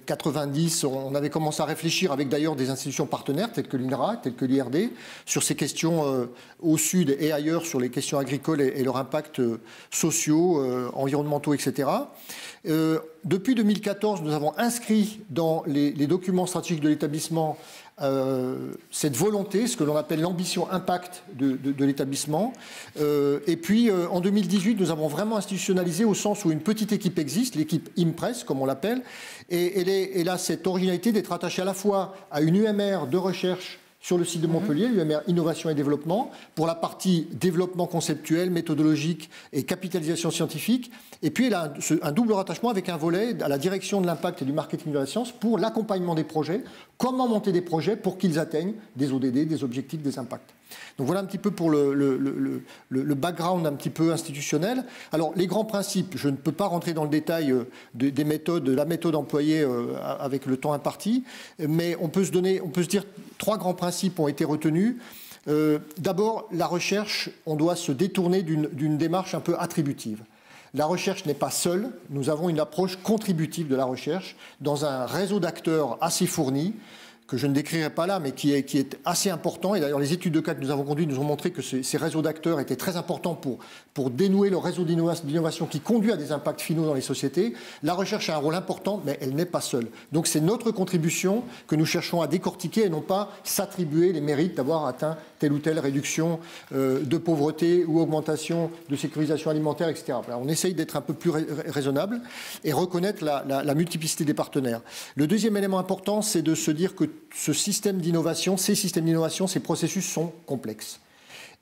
90, on avait commencé à réfléchir avec d'ailleurs des institutions partenaires telles que l'INRA, telles que l'IRD, sur ces questions au Sud et ailleurs, sur les questions agricoles et leur impact sociaux, environnementaux, etc. Depuis 2014, nous avons inscrit dans les documents stratégiques de l'établissement cette volonté, ce que l'on appelle l'ambition impact de l'établissement. Et puis, en 2018, nous avons vraiment institutionnalisé au sens où une petite équipe existe, l'équipe IMPRESS, comme on l'appelle, et elle a cette originalité d'être attachée à la fois à une UMR de recherche sur le site de Montpellier, l'UMR Innovation et Développement, pour la partie développement conceptuel, méthodologique et capitalisation scientifique. Et puis, elle a un double rattachement avec un volet à la direction de l'impact et du marketing de la science pour l'accompagnement des projets. Comment monter des projets pour qu'ils atteignent des ODD, des objectifs, des impacts. Donc voilà un petit peu pour le background un petit peu institutionnel. Alors les grands principes, je ne peux pas rentrer dans le détail des méthodes, de la méthode employée avec le temps imparti, mais on peut se dire trois grands principes ont été retenus. D'abord, la recherche, on doit se détourner d'une démarche un peu attributive. La recherche n'est pas seule, nous avons une approche contributive de la recherche dans un réseau d'acteurs assez fourni, que je ne décrirai pas là, mais qui est assez important. Et d'ailleurs, les études de cas que nous avons conduites nous ont montré que ces réseaux d'acteurs étaient très importants pour dénouer le réseau d'innovation qui conduit à des impacts finaux dans les sociétés. La recherche a un rôle important, mais elle n'est pas seule. Donc c'est notre contribution que nous cherchons à décortiquer et non pas s'attribuer les mérites d'avoir atteint telle ou telle réduction de pauvreté ou augmentation de sécurisation alimentaire, etc. Alors, on essaye d'être un peu plus raisonnable et reconnaître la multiplicité des partenaires. Le deuxième élément important, c'est de se dire que ces systèmes d'innovation, ces processus sont complexes.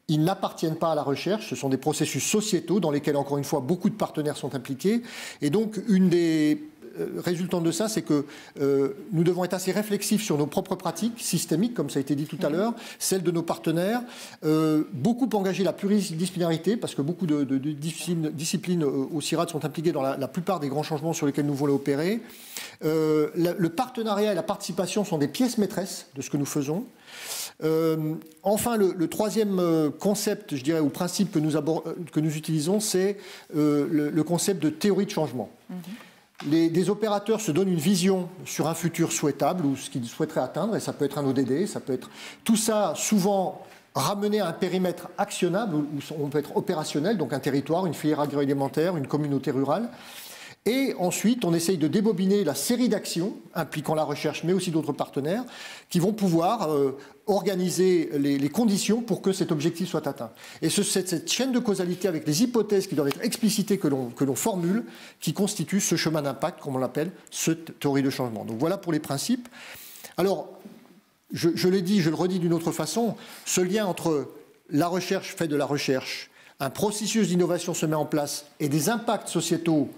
Ils n'appartiennent pas à la recherche, ce sont des processus sociétaux dans lesquels, encore une fois, beaucoup de partenaires sont impliqués. Et donc, une des résultantes de ça, c'est que nous devons être assez réflexifs sur nos propres pratiques systémiques, comme ça a été dit tout à l'heure, celles de nos partenaires, beaucoup engager la pluridisciplinarité, parce que beaucoup de disciplines au CIRAD sont impliquées dans la plupart des grands changements sur lesquels nous voulons opérer. Le partenariat et la participation sont des pièces maîtresses de ce que nous faisons. Enfin, le troisième concept, je dirais, ou principe que nous utilisons, c'est le concept de théorie de changement. Des opérateurs se donnent une vision sur un futur souhaitable ou ce qu'ils souhaiteraient atteindre, et ça peut être un ODD, ça peut être tout ça souvent ramené à un périmètre actionnable où on peut être opérationnel, donc un territoire, une filière agroalimentaire, une communauté rurale. Et ensuite, on essaye de débobiner la série d'actions impliquant la recherche, mais aussi d'autres partenaires, qui vont pouvoir organiser les conditions pour que cet objectif soit atteint. Et cette chaîne de causalité avec les hypothèses qui doivent être explicitées, que l'on formule, qui constitue ce chemin d'impact, comme on l'appelle, cette théorie de changement. Donc voilà pour les principes. Alors, je l'ai dit, je le redis d'une autre façon, ce lien entre la recherche fait de la recherche, un processus d'innovation se met en place et des impacts sociétaux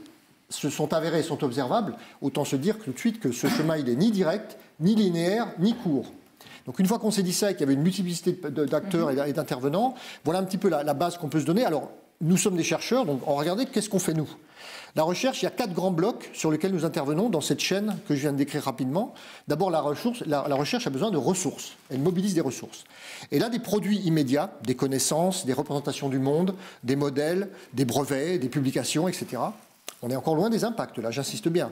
se sont avérés et sont observables, autant se dire tout de suite que ce chemin, il n'est ni direct, ni linéaire, ni court. Donc une fois qu'on s'est dit ça et qu'il y avait une multiplicité d'acteurs et d'intervenants, voilà un petit peu la base qu'on peut se donner. Alors, nous sommes des chercheurs, donc on va regarder qu'est-ce qu'on fait nous. La recherche, il y a 4 grands blocs sur lesquels nous intervenons dans cette chaîne que je viens de décrire rapidement. D'abord, la recherche a besoin de ressources. Elle mobilise des ressources. Et là, des produits immédiats, des connaissances, des représentations du monde, des modèles, des brevets, des publications, etc. On est encore loin des impacts, là, j'insiste bien.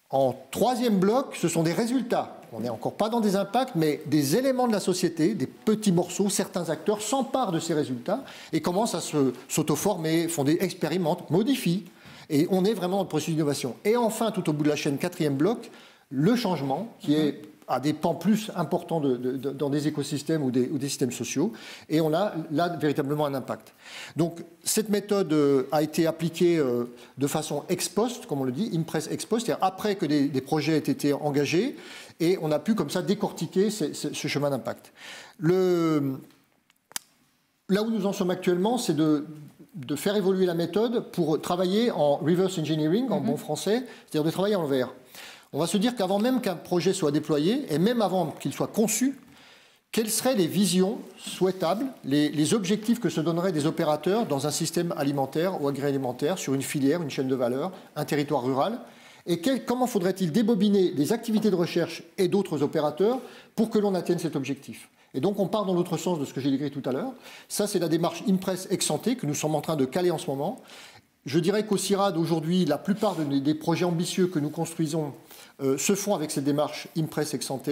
En troisième bloc, ce sont des résultats. On n'est encore pas dans des impacts, mais des éléments de la société, des petits morceaux, certains acteurs s'emparent de ces résultats et commencent à s'auto-former, font expérimentent, modifient. Et on est vraiment dans le processus d'innovation. Et enfin, tout au bout de la chaîne, quatrième bloc, le changement, qui est à des pans plus importants dans des écosystèmes ou des systèmes sociaux. Et on a là véritablement un impact. Donc cette méthode a été appliquée de façon ex post, comme on le dit, impress ex post, c'est-à-dire après que des projets aient été engagés, et on a pu comme ça décortiquer ce chemin d'impact. Là où nous en sommes actuellement, c'est de faire évoluer la méthode pour travailler en reverse engineering, en bon français, c'est-à-dire de travailler en l'envers. On va se dire qu'avant même qu'un projet soit déployé, et même avant qu'il soit conçu, quelles seraient les visions souhaitables, les objectifs que se donneraient des opérateurs dans un système alimentaire ou agroalimentaire, sur une filière, une chaîne de valeur, un territoire rural, et comment faudrait-il débobiner les activités de recherche et d'autres opérateurs pour que l'on atteigne cet objectif. Et donc on part dans l'autre sens de ce que j'ai décrit tout à l'heure. Ça, c'est la démarche Impress ex ante que nous sommes en train de caler en ce moment. Je dirais qu'au CIRAD, aujourd'hui, la plupart des projets ambitieux que nous construisons se font avec cette démarche Impress ex ante.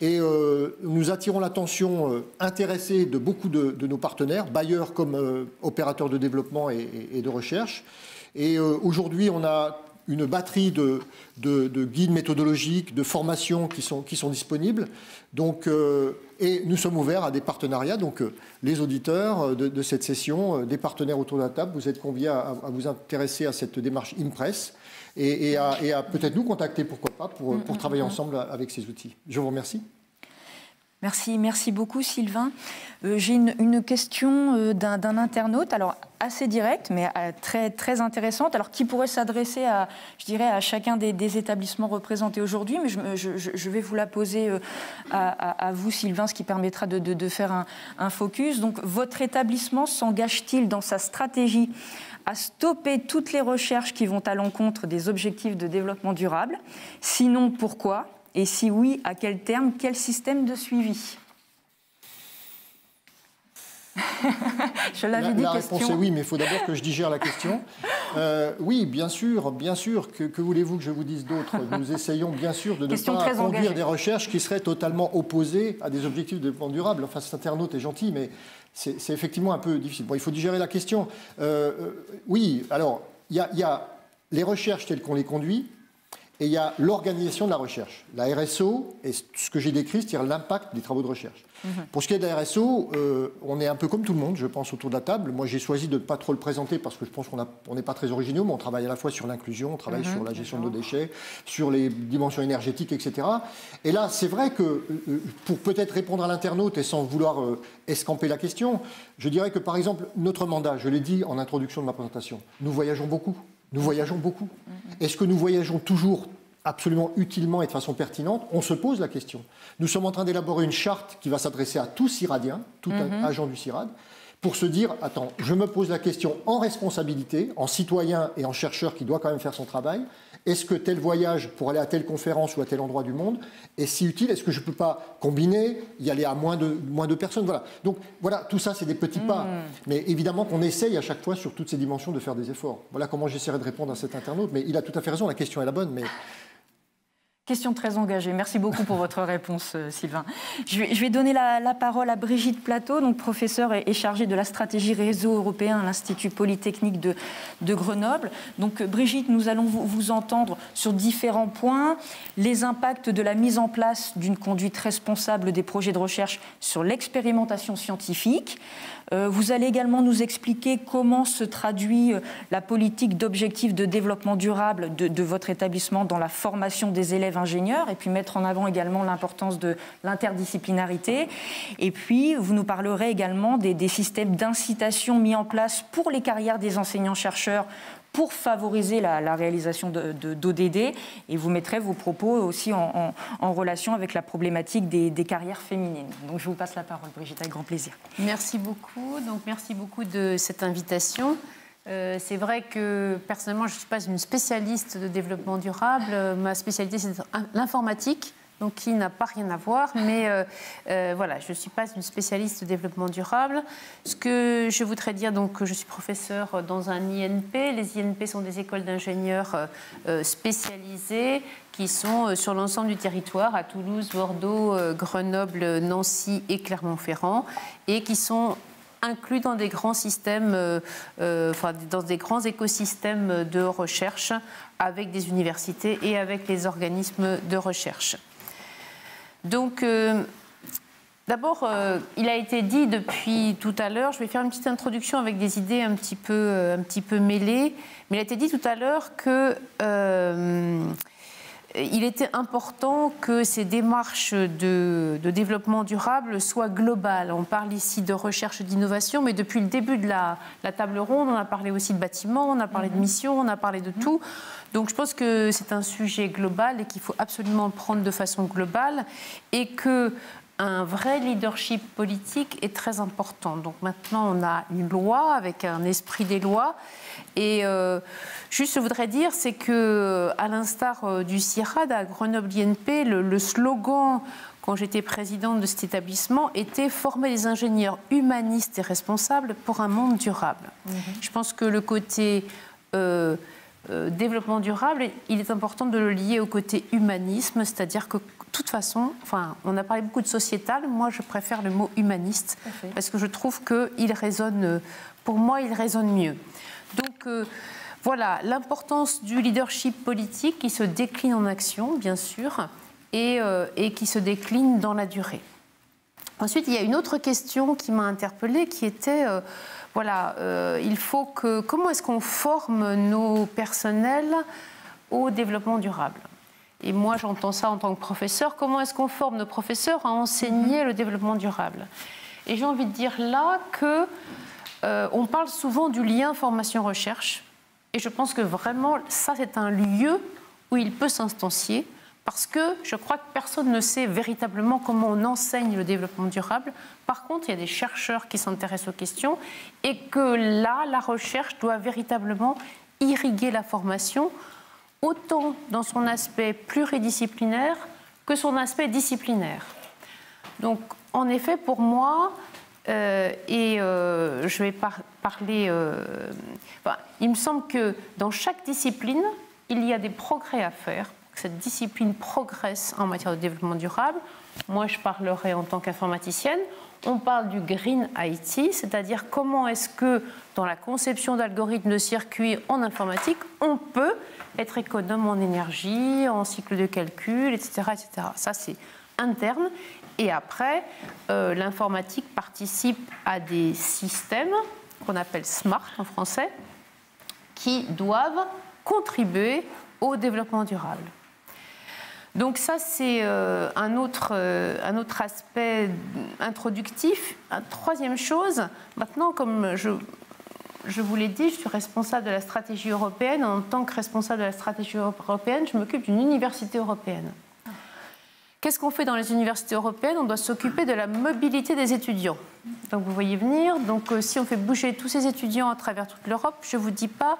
Et nous attirons l'attention intéressée de beaucoup de nos partenaires, bailleurs comme opérateurs de développement et de recherche. Et aujourd'hui, on a une batterie de guides méthodologiques, de formations qui sont disponibles. Donc, et nous sommes ouverts à des partenariats. Donc, les auditeurs de cette session, des partenaires autour de la table, vous êtes conviés à vous intéresser à cette démarche Impress et à peut-être nous contacter, pourquoi pas, pour travailler ensemble avec ces outils. Je vous remercie. Merci beaucoup Sylvain. J'ai une question d'un internaute, alors assez directe, mais très, très intéressante, alors qui pourrait s'adresser à chacun des établissements représentés aujourd'hui, mais je vais vous la poser à vous Sylvain, ce qui permettra de faire un focus. Donc votre établissement s'engage-t-il dans sa stratégie à stopper toutes les recherches qui vont à l'encontre des objectifs de développement durable? Sinon, pourquoi ? Et si oui, à quel terme, quel système de suivi? Je l'avais dit, la réponse est oui, mais il faut d'abord que je digère la question. Oui, bien sûr. Que voulez-vous que je vous dise d'autre? Nous essayons bien sûr de ne pas conduire des recherches qui seraient totalement opposées à des objectifs de développement durable. Enfin, cet internaute est gentil, mais c'est effectivement un peu difficile. Bon, il faut digérer la question. Oui, alors, il y a les recherches telles qu'on les conduit, et il y a l'organisation de la recherche. La RSO, et ce que j'ai décrit, c'est-à-dire l'impact des travaux de recherche. Pour ce qui est de la RSO, on est un peu comme tout le monde, je pense, autour de la table. Moi, j'ai choisi de ne pas trop le présenter parce que je pense qu'on n'est pas très originaux, mais on travaille à la fois sur l'inclusion, on travaille sur la gestion de nos déchets, sur les dimensions énergétiques, etc. Et là, c'est vrai que, pour peut-être répondre à l'internaute et sans vouloir escamper la question, je dirais que, par exemple, notre mandat, je l'ai dit en introduction de ma présentation, nous voyageons beaucoup. Nous voyageons beaucoup. Est-ce que nous voyageons toujours absolument utilement et de façon pertinente? On se pose la question. Nous sommes en train d'élaborer une charte qui va s'adresser à tout CIRADien, tout agent du CIRAD, pour se dire, attends, je me pose la question en responsabilité, en citoyen et en chercheur qui doit quand même faire son travail. Est-ce que tel voyage pour aller à telle conférence ou à tel endroit du monde est si utile? Est-ce que je ne peux pas combiner, y aller à moins de personnes? Voilà. Donc voilà, tout ça, c'est des petits pas. Mais évidemment qu'on essaye à chaque fois sur toutes ces dimensions de faire des efforts. Voilà comment j'essaierai de répondre à cet internaute. Mais il a tout à fait raison, la question est la bonne. Mais... Question très engagée. Merci beaucoup pour votre réponse, Sylvain. Je vais donner la parole à Brigitte Plateau, donc professeure et chargée de la stratégie réseau européen à l'Institut Polytechnique de Grenoble. Donc, Brigitte, nous allons vous entendre sur différents points. Les impacts de la mise en place d'une conduite responsable des projets de recherche sur l'expérimentation scientifique. Vous allez également nous expliquer comment se traduit la politique d'objectifs de développement durable de votre établissement dans la formation des élèves ingénieurs, et puis mettre en avant également l'importance de l'interdisciplinarité. Et puis, vous nous parlerez également des systèmes d'incitation mis en place pour les carrières des enseignants-chercheurs pour favoriser la réalisation d'ODD, et vous mettrez vos propos aussi en relation avec la problématique des carrières féminines. Donc je vous passe la parole, Brigitte, avec grand plaisir. Merci beaucoup. Donc merci beaucoup de cette invitation. C'est vrai que personnellement, je ne suis pas une spécialiste de développement durable. Ma spécialité, c'est l'informatique, donc qui n'a pas rien à voir. Mais voilà, je ne suis pas une spécialiste de développement durable. Ce que je voudrais dire, donc, que je suis professeure dans un INP. Les INP sont des écoles d'ingénieurs spécialisées qui sont sur l'ensemble du territoire, à Toulouse, Bordeaux, Grenoble, Nancy et Clermont-Ferrand, et qui sont inclus dans des grands systèmes, dans des grands écosystèmes de recherche avec des universités et avec les organismes de recherche. Donc, d'abord, il a été dit depuis tout à l'heure, je vais faire une petite introduction avec des idées un petit peu mêlées, mais il a été dit tout à l'heure que il était important que ces démarches de développement durable soient globales. On parle ici de recherche et d'innovation, mais depuis le début de la table ronde, on a parlé aussi de bâtiments, on a parlé de missions, on a parlé de tout. Donc je pense que c'est un sujet global et qu'il faut absolument le prendre de façon globale, et qu'un vrai leadership politique est très important. Donc maintenant, on a une loi avec un esprit des lois. Et juste, je voudrais dire, c'est qu'à l'instar du CIRAD, à Grenoble INP, le slogan, quand j'étais présidente de cet établissement, était « Former les ingénieurs humanistes et responsables pour un monde durable ». Je pense que le côté développement durable, il est important de le lier au côté humanisme, c'est-à-dire que de toute façon, on a parlé beaucoup de sociétal, moi je préfère le mot humaniste, parce que je trouve qu'il résonne, pour moi, il résonne mieux. Donc voilà, l'importance du leadership politique qui se décline en action, bien sûr, et qui se décline dans la durée. Ensuite, il y a une autre question qui m'a interpellée, qui était, il faut que... Comment est-ce qu'on forme nos personnels au développement durable? Et moi, j'entends ça en tant que professeur. Comment est-ce qu'on forme nos professeurs à enseigner le développement durable? Et j'ai envie de dire là que on parle souvent du lien formation-recherche. Et je pense que vraiment, ça, c'est un lieu où il peut s'instancier, parce que je crois que personne ne sait véritablement comment on enseigne le développement durable. Par contre, il y a des chercheurs qui s'intéressent aux questions, et que là, la recherche doit véritablement irriguer la formation, autant dans son aspect pluridisciplinaire que son aspect disciplinaire. Donc, en effet, pour moi, je vais parler... il me semble que dans chaque discipline, il y a des progrès à faire pour que cette discipline progresse en matière de développement durable. Moi, je parlerai en tant qu'informaticienne. On parle du Green IT, c'est-à-dire comment est-ce que, dans la conception d'algorithmes de circuits en informatique, on peut être économe en énergie, en cycle de calcul, etc. etc. Ça, c'est interne. Et après, l'informatique participe à des systèmes qu'on appelle SMART en français, qui doivent contribuer au développement durable. Donc ça, c'est un autre aspect introductif. Une troisième chose, maintenant, comme je vous l'ai dit, je suis responsable de la stratégie européenne. En tant que responsable de la stratégie européenne, je m'occupe d'une université européenne. Qu'est-ce qu'on fait dans les universités européennes? On doit s'occuper de la mobilité des étudiants. Donc vous voyez venir, donc, si on fait bouger tous ces étudiants à travers toute l'Europe, je ne vous dis pas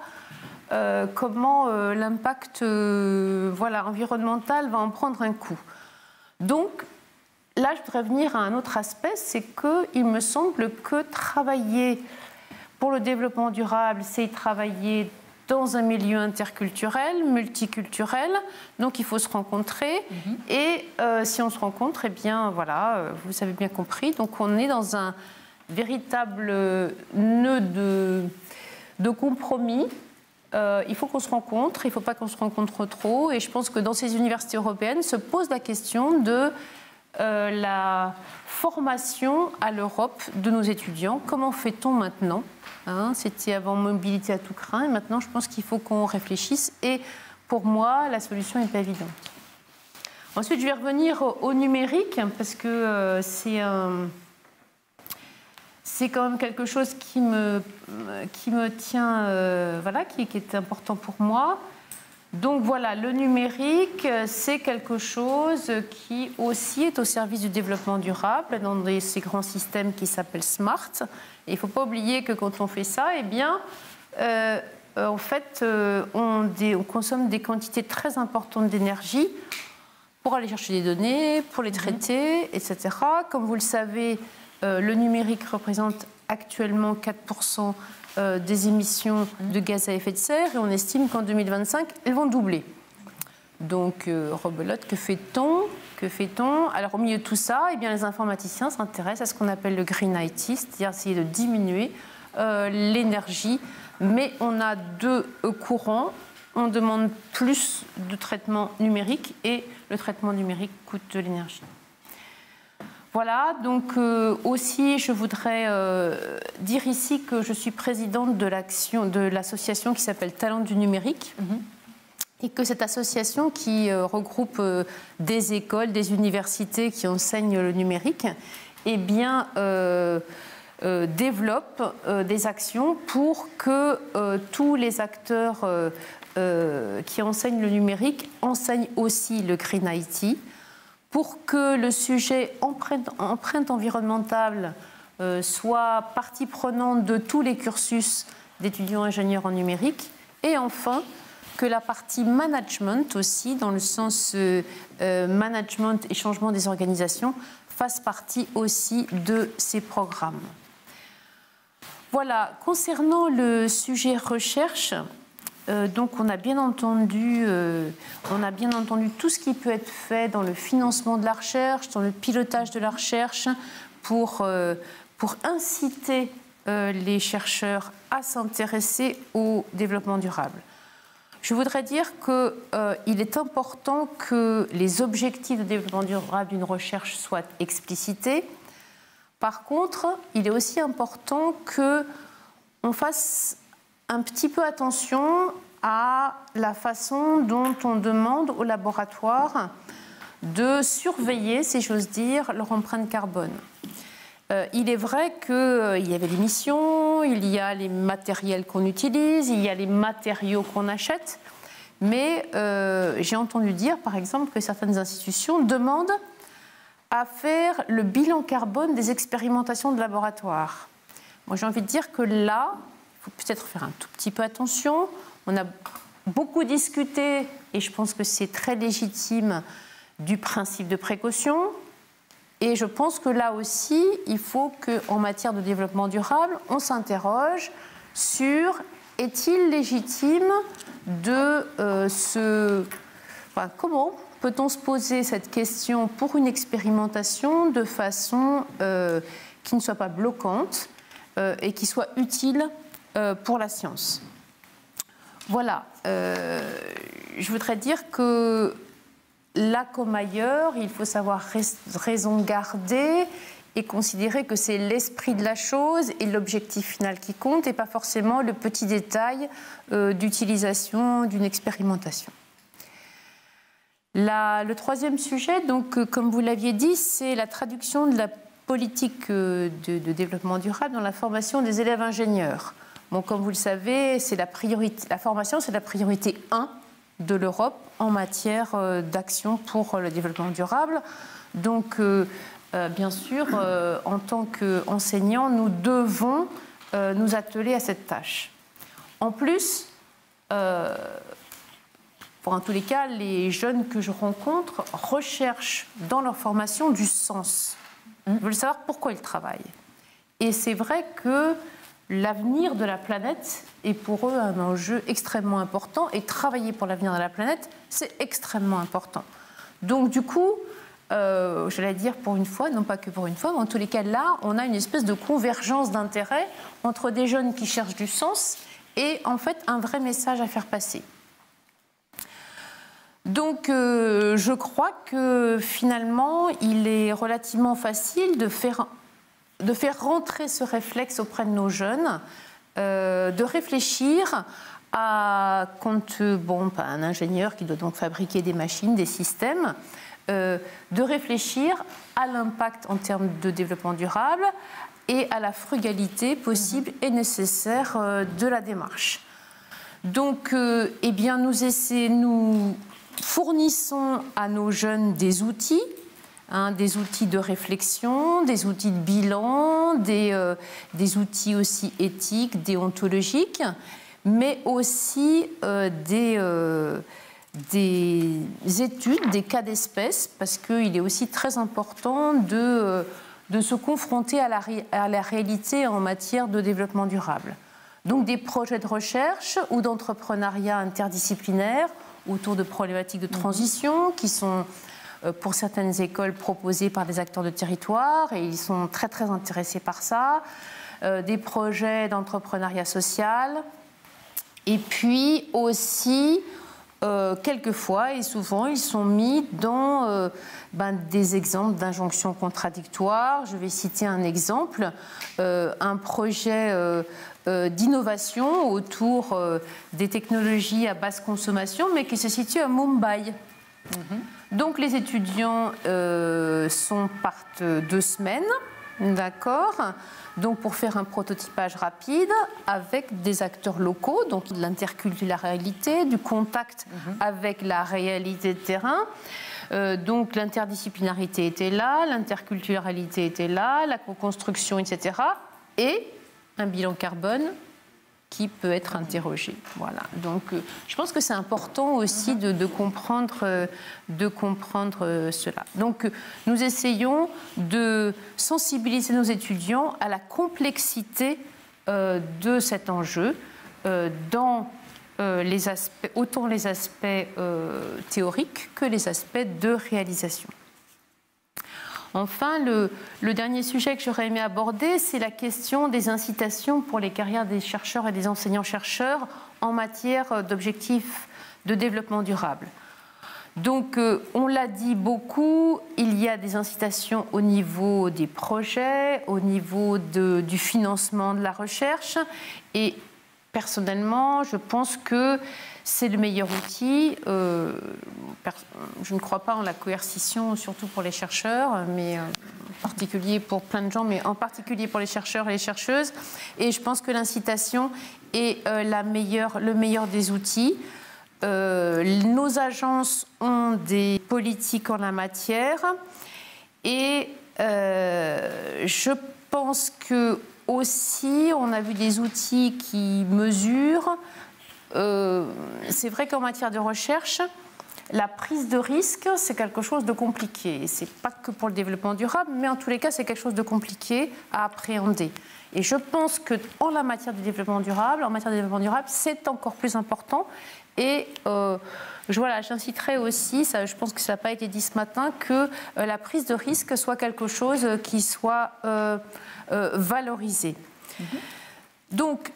comment l'impact environnemental va en prendre un coup. Donc là, je voudrais venir à un autre aspect, c'est qu'il me semble que travailler pour le développement durable, c'est travailler dans un milieu interculturel, multiculturel, donc il faut se rencontrer. Et si on se rencontre, eh bien voilà, vous avez bien compris, donc on est dans un véritable nœud de compromis. Il faut qu'on se rencontre, il ne faut pas qu'on se rencontre trop, et je pense que dans ces universités européennes se pose la question de la formation à l'Europe de nos étudiants. Comment fait-on maintenant? C'était avant mobilité à tout crin, et maintenant je pense qu'il faut qu'on réfléchisse, et pour moi la solution n'est pas évidente. Ensuite je vais revenir au numérique, parce que c'est quand même quelque chose qui me tient, qui est important pour moi. Donc voilà, le numérique, c'est quelque chose qui aussi est au service du développement durable dans ces grands systèmes qui s'appellent SMART. Et il ne faut pas oublier que quand on fait ça, eh bien, en fait, on consomme des quantités très importantes d'énergie pour aller chercher des données, pour les traiter, etc. Comme vous le savez, le numérique représente actuellement 4% des émissions de gaz à effet de serre, et on estime qu'en 2025, elles vont doubler. Donc, rebelote, que fait-on? Alors, au milieu de tout ça, eh bien, les informaticiens s'intéressent à ce qu'on appelle le Green IT, c'est-à-dire essayer de diminuer l'énergie. Mais on a deux courants. On demande plus de traitement numérique, et le traitement numérique coûte de l'énergie. Voilà, donc aussi je voudrais dire ici que je suis présidente de l'association qui s'appelle Talents du numérique, et que cette association qui regroupe des écoles, des universités qui enseignent le numérique, eh bien, développe des actions pour que tous les acteurs qui enseignent le numérique enseignent aussi le Green IT, pour que le sujet empreinte environnementale soit partie prenante de tous les cursus d'étudiants ingénieurs en numérique, et enfin que la partie management aussi, dans le sens management et changement des organisations, fasse partie aussi de ces programmes. Voilà, concernant le sujet recherche, donc on a bien entendu tout ce qui peut être fait dans le financement de la recherche, dans le pilotage de la recherche, pour inciter les chercheurs à s'intéresser au développement durable. Je voudrais dire qu'il est important que les objectifs de développement durable d'une recherche soient explicités. Par contre, il est aussi important qu'on fasse un petit peu attention à la façon dont on demande aux laboratoires de surveiller, si j'ose dire, leur empreinte carbone. Il est vrai qu'il y avait les missions, il y a les matériels qu'on utilise, il y a les matériaux qu'on achète, mais j'ai entendu dire, par exemple, que certaines institutions demandent à faire le bilan carbone des expérimentations de laboratoire. Moi, j'ai envie de dire que là, il faut peut-être faire un tout petit peu attention. On a beaucoup discuté, et je pense que c'est très légitime, du principe de précaution. Et je pense que là aussi, il faut qu'en matière de développement durable, on s'interroge sur est-il légitime de comment peut-on se poser cette question pour une expérimentation de façon qui ne soit pas bloquante et qui soit utile pour la science. Voilà, je voudrais dire que là comme ailleurs, il faut savoir raison garder et considérer que c'est l'esprit de la chose et l'objectif final qui compte et pas forcément le petit détail d'utilisation d'une expérimentation. Le troisième sujet, donc, comme vous l'aviez dit, c'est la traduction de la politique de développement durable dans la formation des élèves ingénieurs. Bon, comme vous le savez, la formation, c'est la priorité 1 de l'Europe en matière d'action pour le développement durable. Donc, bien sûr, en tant qu'enseignants, nous devons nous atteler à cette tâche. En plus, en tous les cas, les jeunes que je rencontre recherchent dans leur formation du sens. Ils veulent savoir pourquoi ils travaillent. Et c'est vrai que l'avenir de la planète est pour eux un enjeu extrêmement important et travailler pour l'avenir de la planète, c'est extrêmement important. Donc du coup, j'allais dire pour une fois, non pas que pour une fois, mais en tous les cas là, on a une espèce de convergence d'intérêts entre des jeunes qui cherchent du sens et en fait un vrai message à faire passer. Donc je crois que finalement, il est relativement facile de faire rentrer ce réflexe auprès de nos jeunes, de réfléchir à, un ingénieur qui doit donc fabriquer des machines, des systèmes, de réfléchir à l'impact en termes de développement durable et à la frugalité possible et nécessaire de la démarche. Donc, eh bien, nous fournissons à nos jeunes des outils de réflexion, des outils de bilan, des outils aussi éthiques, déontologiques, mais aussi des études, des cas d'espèce, parce qu'il est aussi très important de se confronter à la réalité en matière de développement durable. Donc des projets de recherche ou d'entrepreneuriat interdisciplinaire autour de problématiques de transition qui sont, pour certaines écoles, proposées par des acteurs de territoire et ils sont très très intéressés par ça. Des projets d'entrepreneuriat social et puis aussi quelquefois et souvent ils sont mis dans des exemples d'injonctions contradictoires. Je vais citer un exemple, un projet d'innovation autour des technologies à basse consommation mais qui se situe à Mumbai. Donc les étudiants partent 2 semaines, d'accord, donc pour faire un prototypage rapide avec des acteurs locaux, donc de l'interculturalité, du contact avec la réalité de terrain. Donc l'interdisciplinarité était là, l'interculturalité était là, la co-construction, etc. Et un bilan carbone qui peut être interrogé. Voilà. Donc, je pense que c'est important aussi de comprendre cela. Donc, nous essayons de sensibiliser nos étudiants à la complexité de cet enjeu dans autant les aspects théoriques que les aspects de réalisation. Enfin, le dernier sujet que j'aurais aimé aborder, c'est la question des incitations pour les carrières des chercheurs et des enseignants-chercheurs en matière d'objectifs de développement durable. Donc, on l'a dit beaucoup, il y a des incitations au niveau des projets, au niveau du financement de la recherche et personnellement, je pense que c'est le meilleur outil. Je ne crois pas en la coercition, surtout pour les chercheurs, mais en particulier pour plein de gens, mais en particulier pour les chercheurs et les chercheuses. Et je pense que l'incitation est le meilleur des outils. Nos agences ont des politiques en la matière. Et je pense que aussi, on a vu des outils qui mesurent. C'est vrai qu'en matière de recherche, la prise de risque, c'est quelque chose de compliqué. Ce n'est pas que pour le développement durable, mais en tous les cas, c'est quelque chose de compliqué à appréhender. Et je pense qu'en la matière du développement durable, c'est encore plus important. Et voilà, j'inciterai aussi, ça, je pense que ça n'a pas été dit ce matin, que la prise de risque soit quelque chose qui soit valorisé. Donc,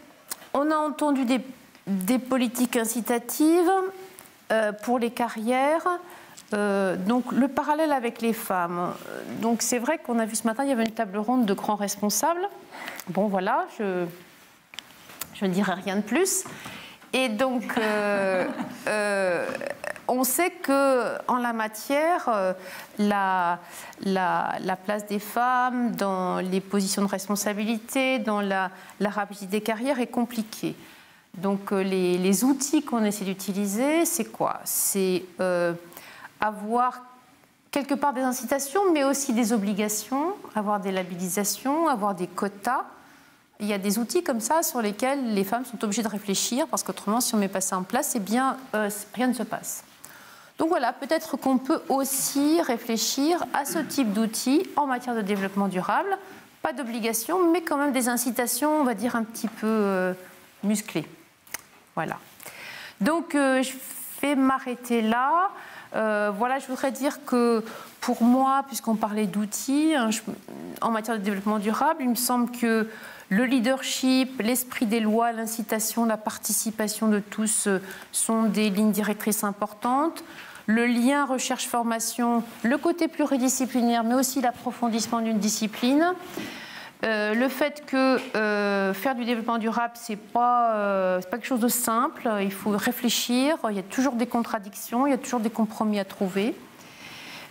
on a entendu des politiques incitatives pour les carrières. Donc, le parallèle avec les femmes. Donc, c'est vrai qu'on a vu ce matin, il y avait une table ronde de grands responsables. Bon, voilà, je ne dirai rien de plus. Et donc, on sait qu'en la matière, la place des femmes dans les positions de responsabilité, dans la rapidité des carrières est compliquée. Donc, les outils qu'on essaie d'utiliser, c'est quoi? C'est avoir quelque part des incitations, mais aussi des obligations, avoir des labellisations, avoir des quotas. Il y a des outils comme ça sur lesquels les femmes sont obligées de réfléchir, parce qu'autrement, si on met pas ça en place, eh bien, rien ne se passe. Donc voilà, peut-être qu'on peut aussi réfléchir à ce type d'outils en matière de développement durable. Pas d'obligation, mais quand même des incitations, on va dire, un petit peu musclées. Voilà. Donc, je vais m'arrêter là. Voilà, je voudrais dire que pour moi, puisqu'on parlait d'outils, en matière de développement durable, il me semble que le leadership, l'esprit des lois, l'incitation, la participation de tous sont des lignes directrices importantes. Le lien recherche-formation, le côté pluridisciplinaire, mais aussi l'approfondissement d'une discipline. Le fait que faire du développement durable, c'est pas quelque chose de simple. Il faut réfléchir. Il y a toujours des contradictions, il y a toujours des compromis à trouver.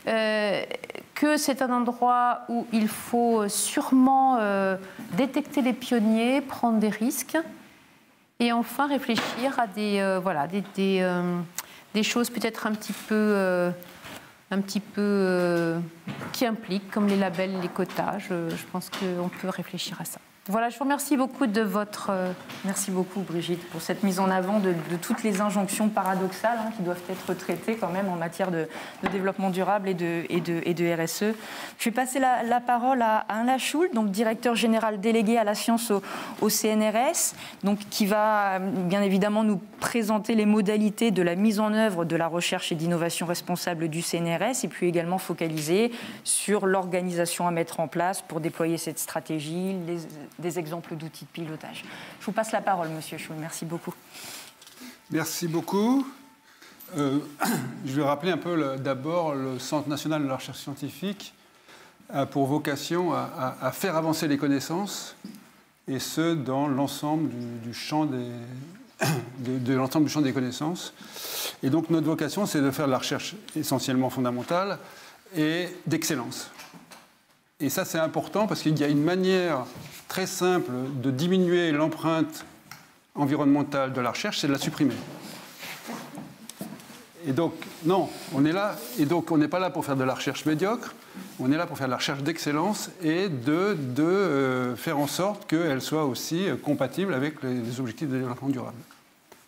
Que c'est un endroit où il faut sûrement détecter les pionniers, prendre des risques, et enfin réfléchir à des choses peut-être un petit peu qui impliquent, comme les labels, les quotas. Je pense qu'on peut réfléchir à ça. Voilà, je vous remercie beaucoup de votre... Merci beaucoup, Brigitte, pour cette mise en avant de toutes les injonctions paradoxales qui doivent être traitées quand même en matière de développement durable et de RSE. Je vais passer la parole à Alain Schul, donc directeur général délégué à la science au CNRS, donc, qui va bien évidemment nous présenter les modalités de la mise en œuvre de la recherche et d'innovation responsable du CNRS, et puis également focaliser sur l'organisation à mettre en place pour déployer cette stratégie, des exemples d'outils de pilotage. Je vous passe la parole, Monsieur Schul. Merci beaucoup. Merci beaucoup. Je vais rappeler un peu d'abord le Centre national de la recherche scientifique a pour vocation à faire avancer les connaissances, et ce, dans l'ensemble du champ de l'ensemble du champ des connaissances. Et donc, notre vocation, c'est de faire de la recherche essentiellement fondamentale et d'excellence. Et ça, c'est important parce qu'il y a une manière très simple de diminuer l'empreinte environnementale de la recherche, c'est de la supprimer. Et donc, non, on est là, et donc on n'est pas là pour faire de la recherche médiocre, on est là pour faire de la recherche d'excellence et de faire en sorte qu'elle soit aussi compatible avec les objectifs de développement durable.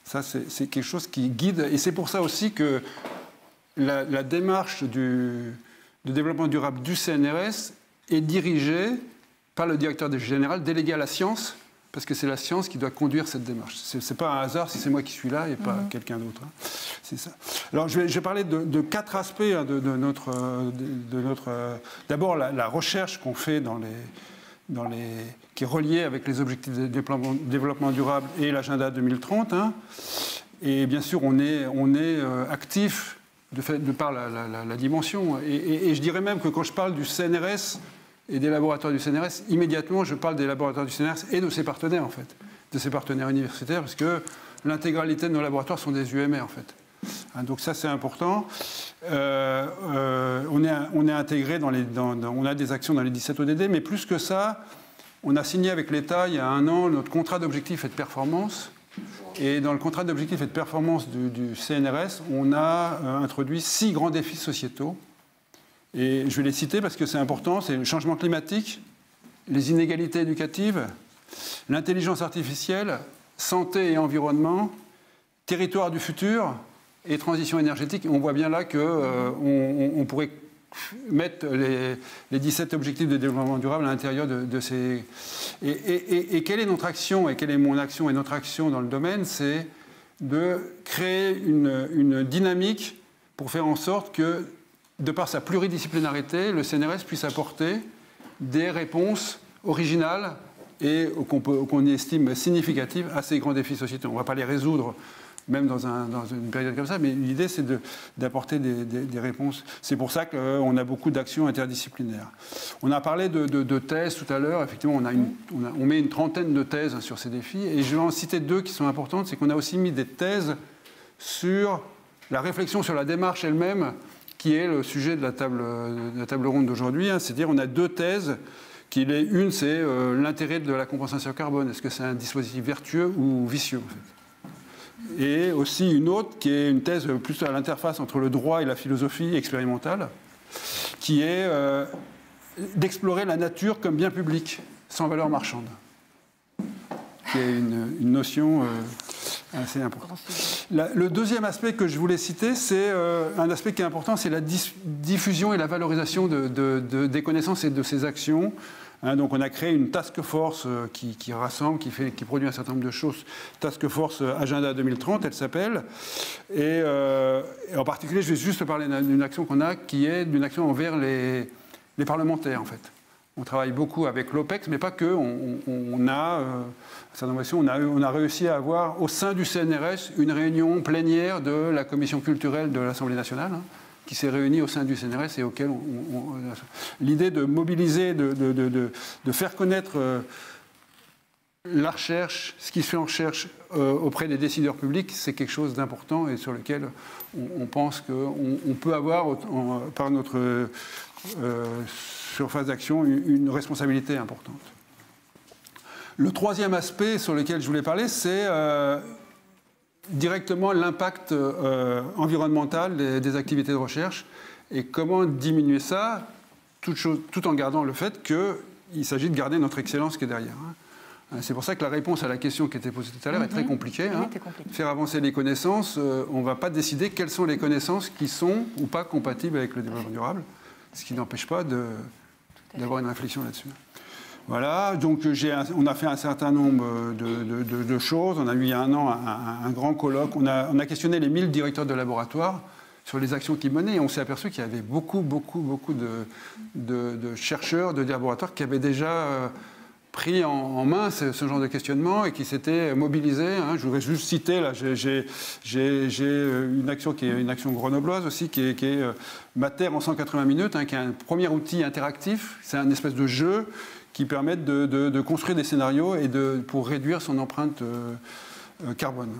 Ça, c'est quelque chose qui guide, et c'est pour ça aussi que la démarche de développement durable du CNRS est dirigée par le directeur général délégué à la science, parce que c'est la science qui doit conduire cette démarche. Ce n'est pas un hasard si c'est moi qui suis là et pas quelqu'un d'autre. C'est ça. Alors, je vais parler de 4 aspects de notre... D'abord, la recherche qu'on fait qui est reliée avec les objectifs de développement durable et l'agenda 2030. Et bien sûr, on est actif de par la dimension. Et je dirais même que quand je parle du CNRS et des laboratoires du CNRS, immédiatement, je parle des laboratoires du CNRS et de ses partenaires, en fait, de ses partenaires universitaires, parce que l'intégralité de nos laboratoires sont des UMR, en fait. Donc ça, c'est important. On est intégré on a des actions dans les 17 ODD, mais plus que ça, on a signé avec l'État, il y a 1 an, notre contrat d'objectifs et de performance. Et dans le contrat d'objectifs et de performance du CNRS, on a introduit 6 grands défis sociétaux. Et je vais les citer parce que c'est important, c'est le changement climatique, les inégalités éducatives, l'intelligence artificielle, santé et environnement, territoire du futur et transition énergétique. On voit bien là qu'on pourrait mettre les 17 objectifs de développement durable à l'intérieur de ces... Et quelle est notre action, et quelle est mon action et notre action dans le domaine? C'est de créer une dynamique pour faire en sorte que, de par sa pluridisciplinarité, le CNRS puisse apporter des réponses originales et qu'on estime significatives à ces grands défis sociétaux. On ne va pas les résoudre même dans une période comme ça, mais l'idée c'est d'apporter des réponses. C'est pour ça qu'on a beaucoup d'actions interdisciplinaires. On a parlé de thèses tout à l'heure. Effectivement, on met une trentaine de thèses sur ces défis, et je vais en citer 2 qui sont importantes. C'est qu'on a aussi mis des thèses sur la réflexion sur la démarche elle-même, qui est le sujet de la table ronde d'aujourd'hui. C'est-à-dire, on a 2 thèses. Une, c'est l'intérêt de la compensation carbone. Est-ce que c'est un dispositif vertueux ou vicieux, en fait? Et aussi une autre, qui est une thèse plus à l'interface entre le droit et la philosophie expérimentale, qui est d'explorer la nature comme bien public, sans valeur marchande, qui est une notion assez importante. Le deuxième aspect que je voulais citer, c'est un aspect qui est important, c'est la diffusion et la valorisation des connaissances et de ces actions. Donc on a créé une task force qui rassemble, qui produit un certain nombre de choses. Task force Agenda 2030, elle s'appelle. Et en particulier, je vais juste parler d'une action qu'on a, qui est d'une action envers les parlementaires, en fait. On travaille beaucoup avec l'OPEX, mais pas que. On a réussi à avoir au sein du CNRS une réunion plénière de la commission culturelle de l'Assemblée nationale, qui s'est réunie au sein du CNRS et auquel l'idée de mobiliser, de faire connaître la recherche, ce qui se fait en recherche auprès des décideurs publics, c'est quelque chose d'important et sur lequel on pense qu'on peut avoir, par notre surface d'action, une responsabilité importante. Le troisième aspect sur lequel je voulais parler, c'est directement l'impact environnemental des activités de recherche et comment diminuer ça, tout en gardant le fait qu'il s'agit de garder notre excellence qui est derrière. C'est pour ça que la réponse à la question qui était posée tout à l'heure est très compliquée. Faire avancer les connaissances, on ne va pas décider quelles sont les connaissances qui sont ou pas compatibles avec le développement durable, ce qui n'empêche pas d'avoir une réflexion là-dessus. Voilà, donc on a fait un certain nombre de choses. On a eu il y a un an un grand colloque. On a questionné les 1000 directeurs de laboratoire sur les actions qu'ils menaient et on s'est aperçu qu'il y avait beaucoup de chercheurs, de laboratoires qui avaient déjà pris en main ce genre de questionnement et qui s'étaient mobilisés. Je voudrais juste citer, là, j'ai une action qui est une action grenobloise aussi, qui est Ma Terre en 180 minutes, qui est un premier outil interactif. C'est un espèce de jeu qui permettent de construire des scénarios et pour réduire son empreinte carbone.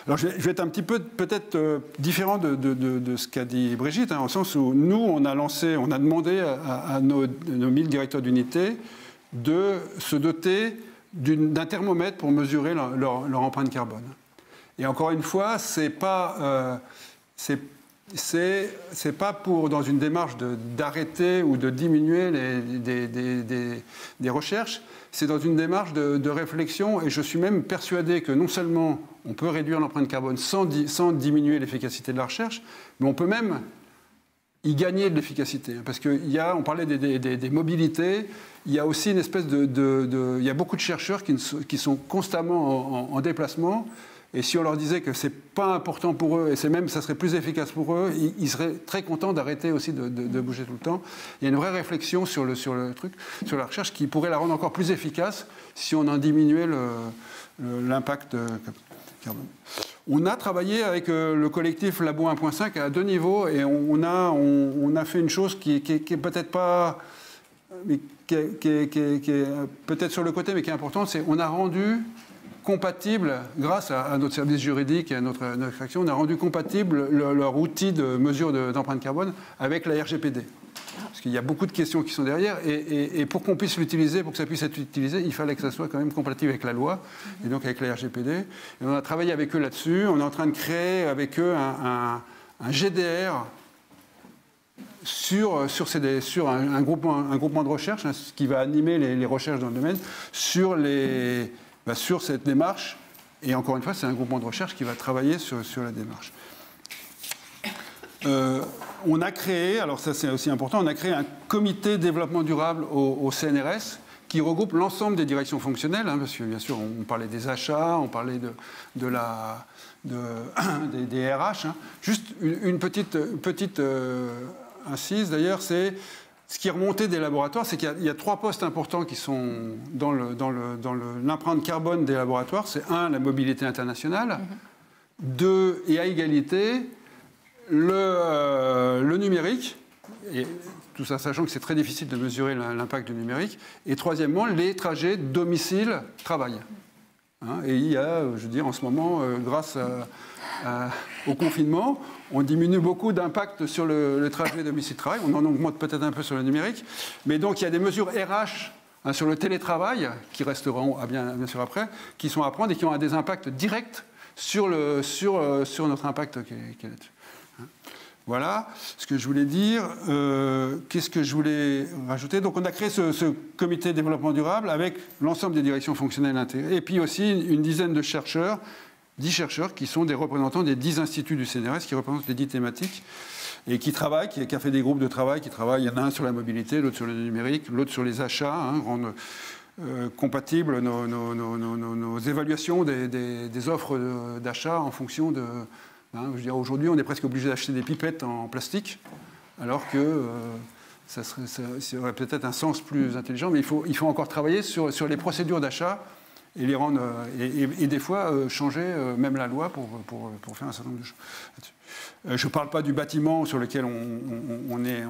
Alors je vais être un petit peu peut-être différent de ce qu'a dit Brigitte, au sens où nous, on a demandé à nos 1000 directeurs d'unité de se doter d'un thermomètre pour mesurer leur empreinte carbone. Et encore une fois, c'est pas pour, dans une démarche d'arrêter ou de diminuer des recherches, c'est dans une démarche de réflexion, et je suis même persuadé que non seulement on peut réduire l'empreinte carbone sans diminuer l'efficacité de la recherche, mais on peut même y gagner de l'efficacité. Parce qu'on parlait des mobilités, il y a aussi une espèce il y a beaucoup de chercheurs qui sont constamment en déplacement. Et si on leur disait que ce n'est pas important pour eux, et ça serait plus efficace pour eux, ils seraient très contents d'arrêter aussi de bouger tout le temps. Il y a une vraie réflexion sur la recherche qui pourrait la rendre encore plus efficace si on en diminuait l'impact carbone. On a travaillé avec le collectif Labo 1.5 à 2 niveaux et on a fait une chose qui est peut-être pas... mais qui est peut-être sur le côté, mais qui est importante, c'est qu'on a rendu compatible, grâce à notre service juridique et à notre action, on a rendu compatible leur outil de mesure d'empreinte carbone avec la RGPD. Parce qu'il y a beaucoup de questions qui sont derrière, et pour qu'on puisse l'utiliser, pour que ça puisse être utilisé, il fallait que ça soit quand même compatible avec la loi, et donc avec la RGPD. Et on a travaillé avec eux là-dessus, on est en train de créer avec eux un GDR sur un groupement de recherche, ce qui va animer les recherches dans le domaine, sur cette démarche Et encore une fois, c'est un groupement de recherche qui va travailler sur la démarche. On a créé, alors ça c'est aussi important, on a créé un comité développement durable au CNRS qui regroupe l'ensemble des directions fonctionnelles, hein, parce que bien sûr on parlait des achats, on parlait des RH. Hein. Juste une petite incise d'ailleurs, c'est ce qui est remonté des laboratoires, c'est qu'il y a 3 postes importants qui sont dans l'empreinte carbone des laboratoires. C'est 1, la mobilité internationale, 2, et à égalité, le numérique, et tout ça sachant que c'est très difficile de mesurer l'impact du numérique, et troisièmement, les trajets domicile-travail. Hein, et il y a, je veux dire, en ce moment, grâce au confinement, on diminue beaucoup d'impact sur le trajet domicile-travail, on en augmente peut-être un peu sur le numérique, mais donc il y a des mesures RH hein, sur le télétravail, qui resteront bien sûr après, qui sont à prendre et qui ont des impacts directs sur notre impact qui est là-dessus. Voilà ce que je voulais dire. Qu'est-ce que je voulais rajouter? Donc on a créé ce comité développement durable avec l'ensemble des directions fonctionnelles intégrées et puis aussi une dizaine de chercheurs, 10 chercheurs qui sont des représentants des 10 instituts du CNRS qui représentent les 10 thématiques et qui travaillent, qui a fait des groupes de travail qui travaillent. Il y en a un sur la mobilité, l'autre sur le numérique, l'autre sur les achats, hein, rendre compatibles nos évaluations des offres d'achat en fonction de... Hein, je veux dire, aujourd'hui, on est presque obligé d'acheter des pipettes en plastique, alors que ça aurait peut-être un sens plus intelligent, mais il faut encore travailler sur les procédures d'achat et les rendre, et des fois changer même la loi pour faire un certain nombre de choses. Je ne parle pas du bâtiment sur lequel on est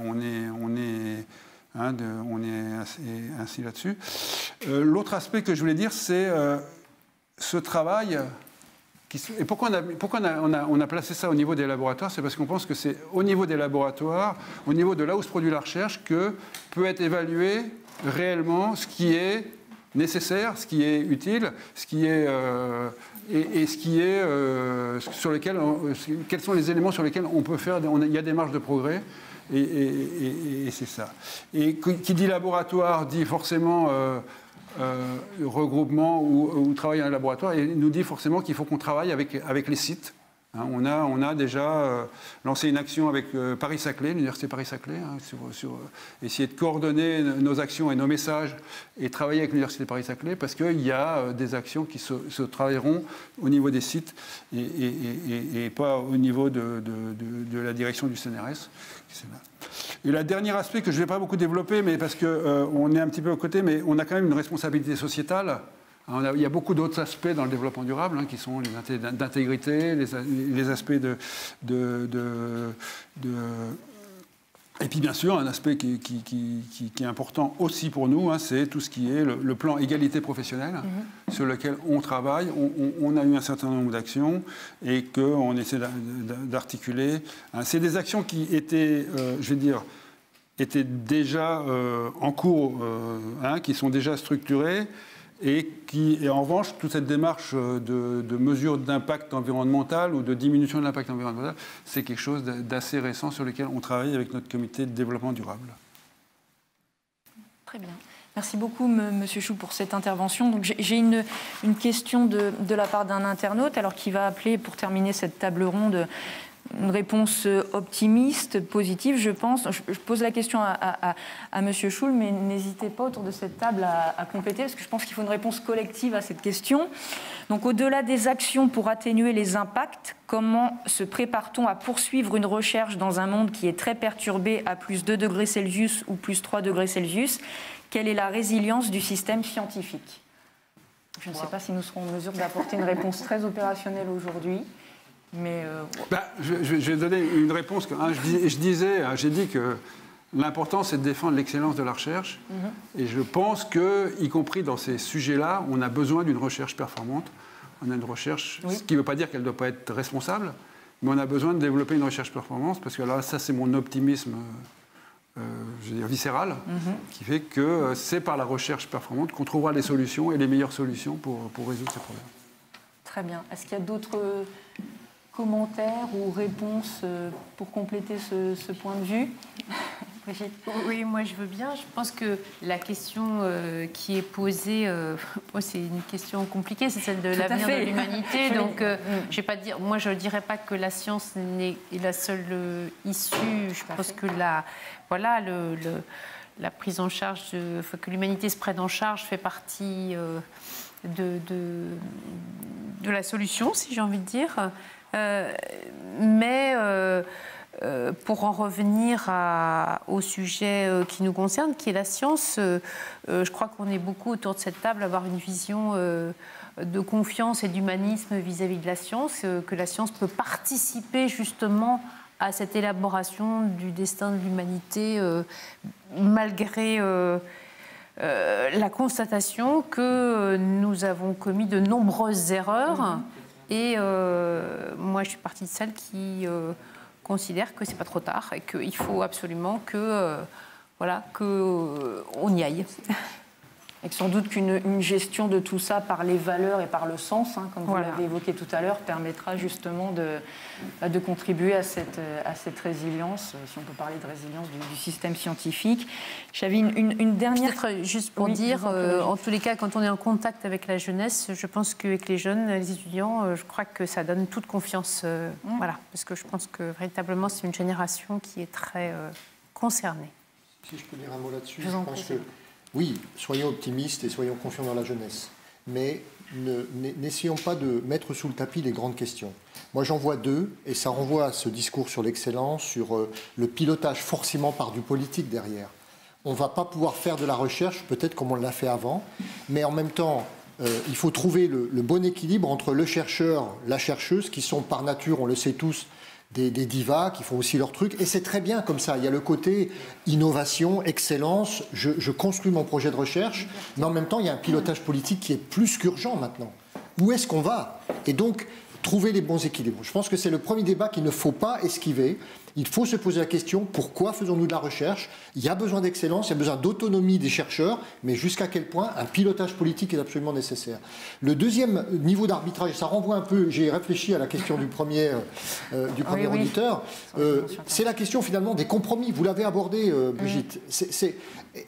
ainsi là-dessus. L'autre aspect que je voulais dire, c'est ce travail. Et pourquoi on a placé ça au niveau des laboratoires? C'est parce qu'on pense que c'est au niveau des laboratoires, au niveau de là où se produit la recherche, que peut être évalué réellement ce qui est nécessaire, ce qui est utile, ce qui est et ce qui est sur lequel quels sont les éléments sur lesquels on peut faire. Il y a des marges de progrès. Et c'est ça. Et qui dit laboratoire dit forcément regroupement ou travail en laboratoire, et nous dit forcément qu'il faut qu'on travaille avec les sites. Hein, on a déjà lancé une action avec Paris-Saclay, l'université Paris-Saclay, hein, sur essayer de coordonner nos actions et nos messages et travailler avec l'université Paris-Saclay parce qu'il y a des actions qui se travailleront au niveau des sites et pas au niveau de la direction du CNRS. Et le dernier aspect que je ne vais pas beaucoup développer, mais parce qu'on est un petit peu à côté, mais on a quand même une responsabilité sociétale. Il y a beaucoup d'autres aspects dans le développement durable, hein, qui sont les aspects d'intégrité, les aspects Et puis bien sûr, un aspect qui est important aussi pour nous, hein, c'est tout ce qui est le plan égalité professionnelle, sur lequel on travaille. On a eu un certain nombre d'actions et qu'on essaie d'articuler. C'est des actions qui étaient, je vais dire, étaient déjà en cours, hein, qui sont déjà structurées. Et en revanche, toute cette démarche de mesure d'impact environnemental ou de diminution de l'impact environnemental, c'est quelque chose d'assez récent sur lequel on travaille avec notre comité de développement durable. Très bien. Merci beaucoup, Monsieur Chou, pour cette intervention. Donc, j'ai une question de la part d'un internaute, alors qui va appeler, pour terminer cette table ronde, une réponse optimiste, positive, je pense. Je pose la question à M. Schul, mais n'hésitez pas autour de cette table à compléter, parce que je pense qu'il faut une réponse collective à cette question. Donc, au-delà des actions pour atténuer les impacts, comment se prépare-t-on à poursuivre une recherche dans un monde qui est très perturbé à plus 2 degrés Celsius ou plus 3 degrés Celsius? Quelle est la résilience du système scientifique? Je ne sais pas si nous serons en mesure d'apporter une réponse très opérationnelle aujourd'hui. Mais je vais donner une réponse. Hein, j'ai dit que l'important, c'est de défendre l'excellence de la recherche. Et je pense que, y compris dans ces sujets-là, on a besoin d'une recherche performante. On a une recherche, ce qui ne veut pas dire qu'elle ne doit pas être responsable, mais on a besoin de développer une recherche performance, parce que là, ça, c'est mon optimisme je veux dire, viscéral, qui fait que c'est par la recherche performante qu'on trouvera les solutions et les meilleures solutions pour résoudre ces problèmes. Très bien. Est-ce qu'il y a d'autres commentaires ou réponses pour compléter ce point de vue? Oui, moi je veux bien. Je pense que la question qui est posée, c'est une question compliquée, c'est celle de l'avenir de l'humanité. Donc, moi je ne dirais pas que la science est la seule issue. Je pense que la prise en charge, que l'humanité se prenne en charge fait partie de la solution, si j'ai envie de dire. Pour en revenir au sujet qui nous concerne, qui est la science, je crois qu'on est beaucoup autour de cette table à avoir une vision de confiance et d'humanisme vis-à-vis de la science, que la science peut participer justement à cette élaboration du destin de l'humanité, malgré la constatation que nous avons commis de nombreuses erreurs. Et moi, je suis partie de celles qui considèrent que c'est pas trop tard et qu'il faut absolument qu'on y aille. Et que sans doute qu'une gestion de tout ça par les valeurs et par le sens, comme vous l'avez évoqué tout à l'heure, permettra justement de contribuer à cette résilience, si on peut parler de résilience du système scientifique. J'avais une dernière... Peut-être juste pour dire, en tous les cas, quand on est en contact avec la jeunesse, je pense qu'avec les jeunes, les étudiants, je crois que ça donne toute confiance. Parce que je pense que véritablement, c'est une génération qui est très concernée. Si je peux dire un mot là-dessus, je pense que... Oui, soyons optimistes et soyons confiants dans la jeunesse. Mais n'essayons pas de mettre sous le tapis les grandes questions. Moi, j'en vois deux, et ça renvoie à ce discours sur l'excellence, sur le pilotage forcément par du politique derrière. On ne va pas pouvoir faire de la recherche, peut-être comme on l'a fait avant, mais en même temps, il faut trouver le bon équilibre entre le chercheur, la chercheuse, qui sont par nature, on le sait tous, des divas qui font aussi leur truc, et c'est très bien comme ça. Il y a le côté innovation, excellence, je construis mon projet de recherche, mais en même temps, il y a un pilotage politique qui est plus qu'urgent maintenant. Où est-ce qu'on va? Et donc, trouver les bons équilibres. Je pense que c'est le premier débat qu'il ne faut pas esquiver. Il faut se poser la question, pourquoi faisons-nous de la recherche? Il y a besoin d'excellence, il y a besoin d'autonomie des chercheurs, mais jusqu'à quel point un pilotage politique est absolument nécessaire. Le deuxième niveau d'arbitrage, ça renvoie un peu, j'ai réfléchi à la question du premier auditeur, c'est la question finalement des compromis. Vous l'avez abordé, Brigitte.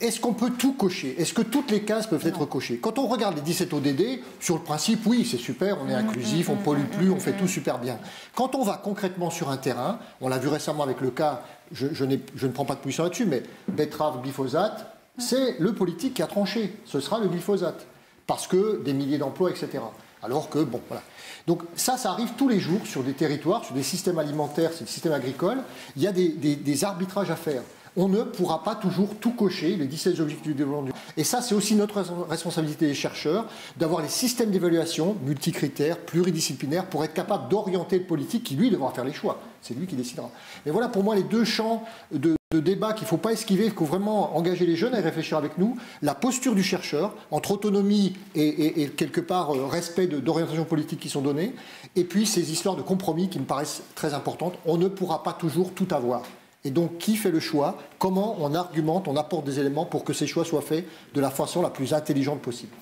Est-ce qu'on peut tout cocher? Est-ce que toutes les cases peuvent être cochées? Quand on regarde les 17 ODD, sur le principe, oui, c'est super, on est inclusif, on ne pollue plus, on fait tout super bien. Quand on va concrètement sur un terrain, on l'a vu récemment avec le cas, je ne prends pas de position là-dessus, mais betterave, glyphosate, c'est le politique qui a tranché. Ce sera le glyphosate. Parce que des milliers d'emplois, etc. Alors que, bon, voilà. Donc ça arrive tous les jours sur des territoires, sur des systèmes alimentaires, sur des systèmes agricoles. Il y a des arbitrages à faire. On ne pourra pas toujours tout cocher, les 17 objectifs du développement durable. Et ça, c'est aussi notre responsabilité des chercheurs, d'avoir les systèmes d'évaluation multicritères, pluridisciplinaires, pour être capable d'orienter le politique qui, lui, devra faire les choix. C'est lui qui décidera. Mais voilà, pour moi, les deux champs de débat qu'il ne faut pas esquiver, qu'il faut vraiment engager les jeunes à y réfléchir avec nous. La posture du chercheur, entre autonomie et quelque part respect d'orientations politiques qui sont données, et puis ces histoires de compromis qui me paraissent très importantes. On ne pourra pas toujours tout avoir. Et donc, qui fait le choix? Comment on argumente, on apporte des éléments pour que ces choix soient faits de la façon la plus intelligente possible?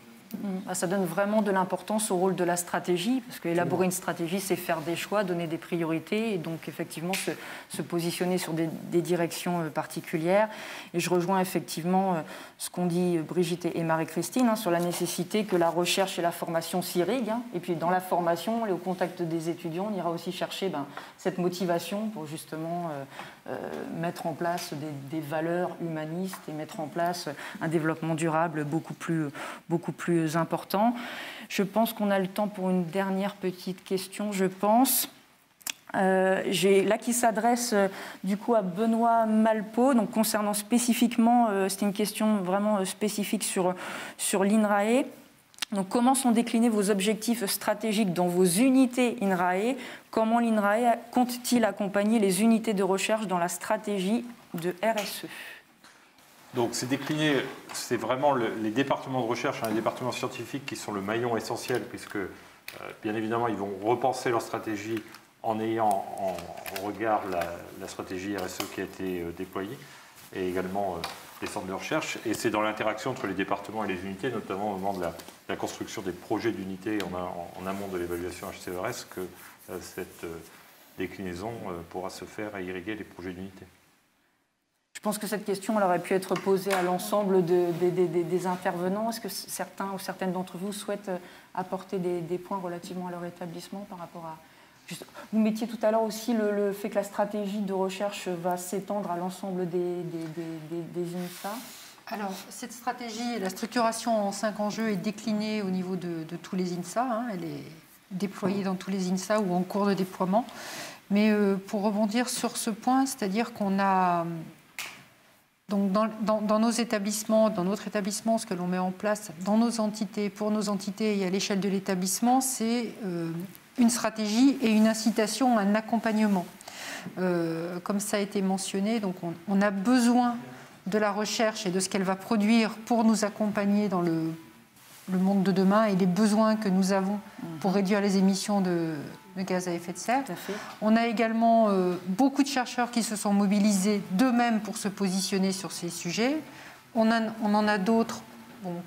Ça donne vraiment de l'importance au rôle de la stratégie, parce qu'élaborer une stratégie, c'est faire des choix, donner des priorités, et donc effectivement se positionner sur des directions particulières. Et je rejoins effectivement ce qu'ont dit Brigitte et Marie-Christine sur la nécessité que la recherche et la formation s'irriguent. Et puis dans la formation et au contact des étudiants, on ira aussi chercher cette motivation pour justement mettre en place des valeurs humanistes et mettre en place un développement durable beaucoup plus important. Je pense qu'on a le temps pour une dernière petite question, je pense. Là qui s'adresse du coup à Benoît Malpeau, donc concernant spécifiquement, c'est une question vraiment spécifique sur l'INRAE. Donc comment sont déclinés vos objectifs stratégiques dans vos unités INRAE? Comment l'INRAE compte-t-il accompagner les unités de recherche dans la stratégie de RSE? Donc c'est décliné, c'est vraiment les départements de recherche, les départements scientifiques qui sont le maillon essentiel, puisque bien évidemment ils vont repenser leur stratégie en ayant en regard la stratégie RSE qui a été déployée, et également les centres de recherche. Et c'est dans l'interaction entre les départements et les unités, notamment au moment de la construction des projets d'unités en amont de l'évaluation HCERS, que cette déclinaison pourra se faire et irriguer les projets d'unité. pense que cette question elle aurait pu être posée à l'ensemble des intervenants. Est-ce que certains ou certaines d'entre vous souhaitent apporter des points relativement à leur établissement par rapport à... Vous mettiez tout à l'heure aussi le fait que la stratégie de recherche va s'étendre à l'ensemble des INSA. Alors, cette stratégie et la structuration en 5 enjeux est déclinée au niveau de tous les INSA. Hein. Elle est déployée dans tous les INSA ou en cours de déploiement. Mais pour rebondir sur ce point, c'est-à-dire qu'on a... Donc dans nos établissements, dans notre établissement, ce que l'on met en place dans nos entités, pour nos entités et à l'échelle de l'établissement, c'est une stratégie et une incitation, un accompagnement. Comme ça a été mentionné, donc on a besoin de la recherche et de ce qu'elle va produire pour nous accompagner dans le monde de demain et les besoins que nous avons pour réduire les émissions de gaz à effet de serre. On a également beaucoup de chercheurs qui se sont mobilisés d'eux-mêmes pour se positionner sur ces sujets. On en a d'autres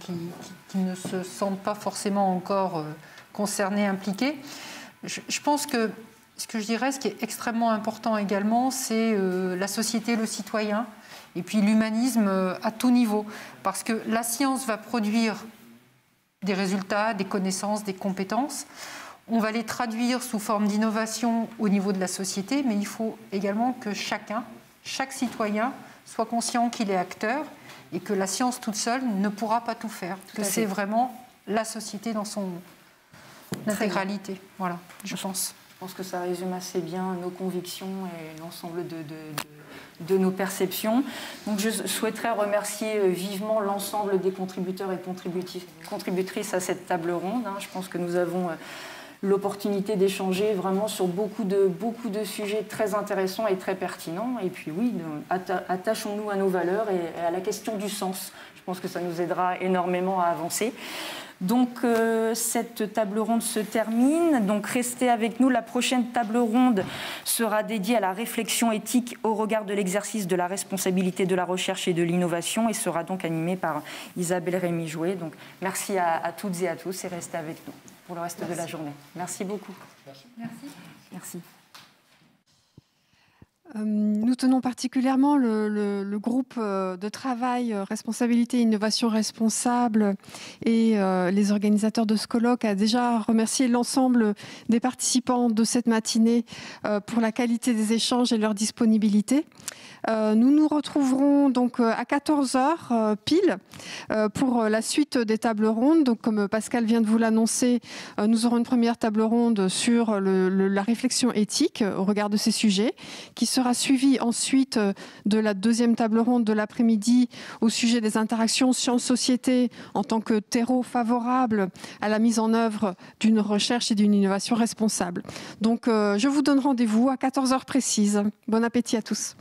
qui ne se sentent pas forcément encore concernés, impliqués. Je pense que ce que je dirais, ce qui est extrêmement important également, c'est la société, le citoyen, et puis l'humanisme à tout niveau. Parce que la science va produire des résultats, des connaissances, des compétences. On va les traduire sous forme d'innovation au niveau de la société, mais il faut également que chaque citoyen, soit conscient qu'il est acteur et que la science toute seule ne pourra pas tout faire. Que c'est vraiment la société dans son intégralité. Voilà, je pense. Je pense que ça résume assez bien nos convictions et l'ensemble de nos perceptions. Donc je souhaiterais remercier vivement l'ensemble des contributeurs et contributrices à cette table ronde. Je pense que nous avons l'opportunité d'échanger vraiment sur beaucoup de sujets très intéressants et très pertinents. Et puis oui, attachons-nous à nos valeurs et à la question du sens. Je pense que ça nous aidera énormément à avancer. Donc cette table ronde se termine. Donc restez avec nous. La prochaine table ronde sera dédiée à la réflexion éthique au regard de l'exercice de la responsabilité de la recherche et de l'innovation et sera donc animée par Isabelle Rémy-Jouet. Donc merci à toutes et à tous et restez avec nous pour le reste de la journée. Merci beaucoup. Merci. Nous tenons particulièrement le groupe de travail responsabilité et innovation responsable et les organisateurs de ce colloque à déjà remercier l'ensemble des participants de cette matinée pour la qualité des échanges et leur disponibilité. Nous nous retrouverons donc à 14h pile pour la suite des tables rondes. Donc, comme Pascal vient de vous l'annoncer, nous aurons une première table ronde sur la réflexion éthique au regard de ces sujets, qui sera suivie ensuite de la deuxième table ronde de l'après-midi au sujet des interactions sciences-société en tant que terreau favorable à la mise en œuvre d'une recherche et d'une innovation responsable. Donc, je vous donne rendez-vous à 14h précise. Bon appétit à tous.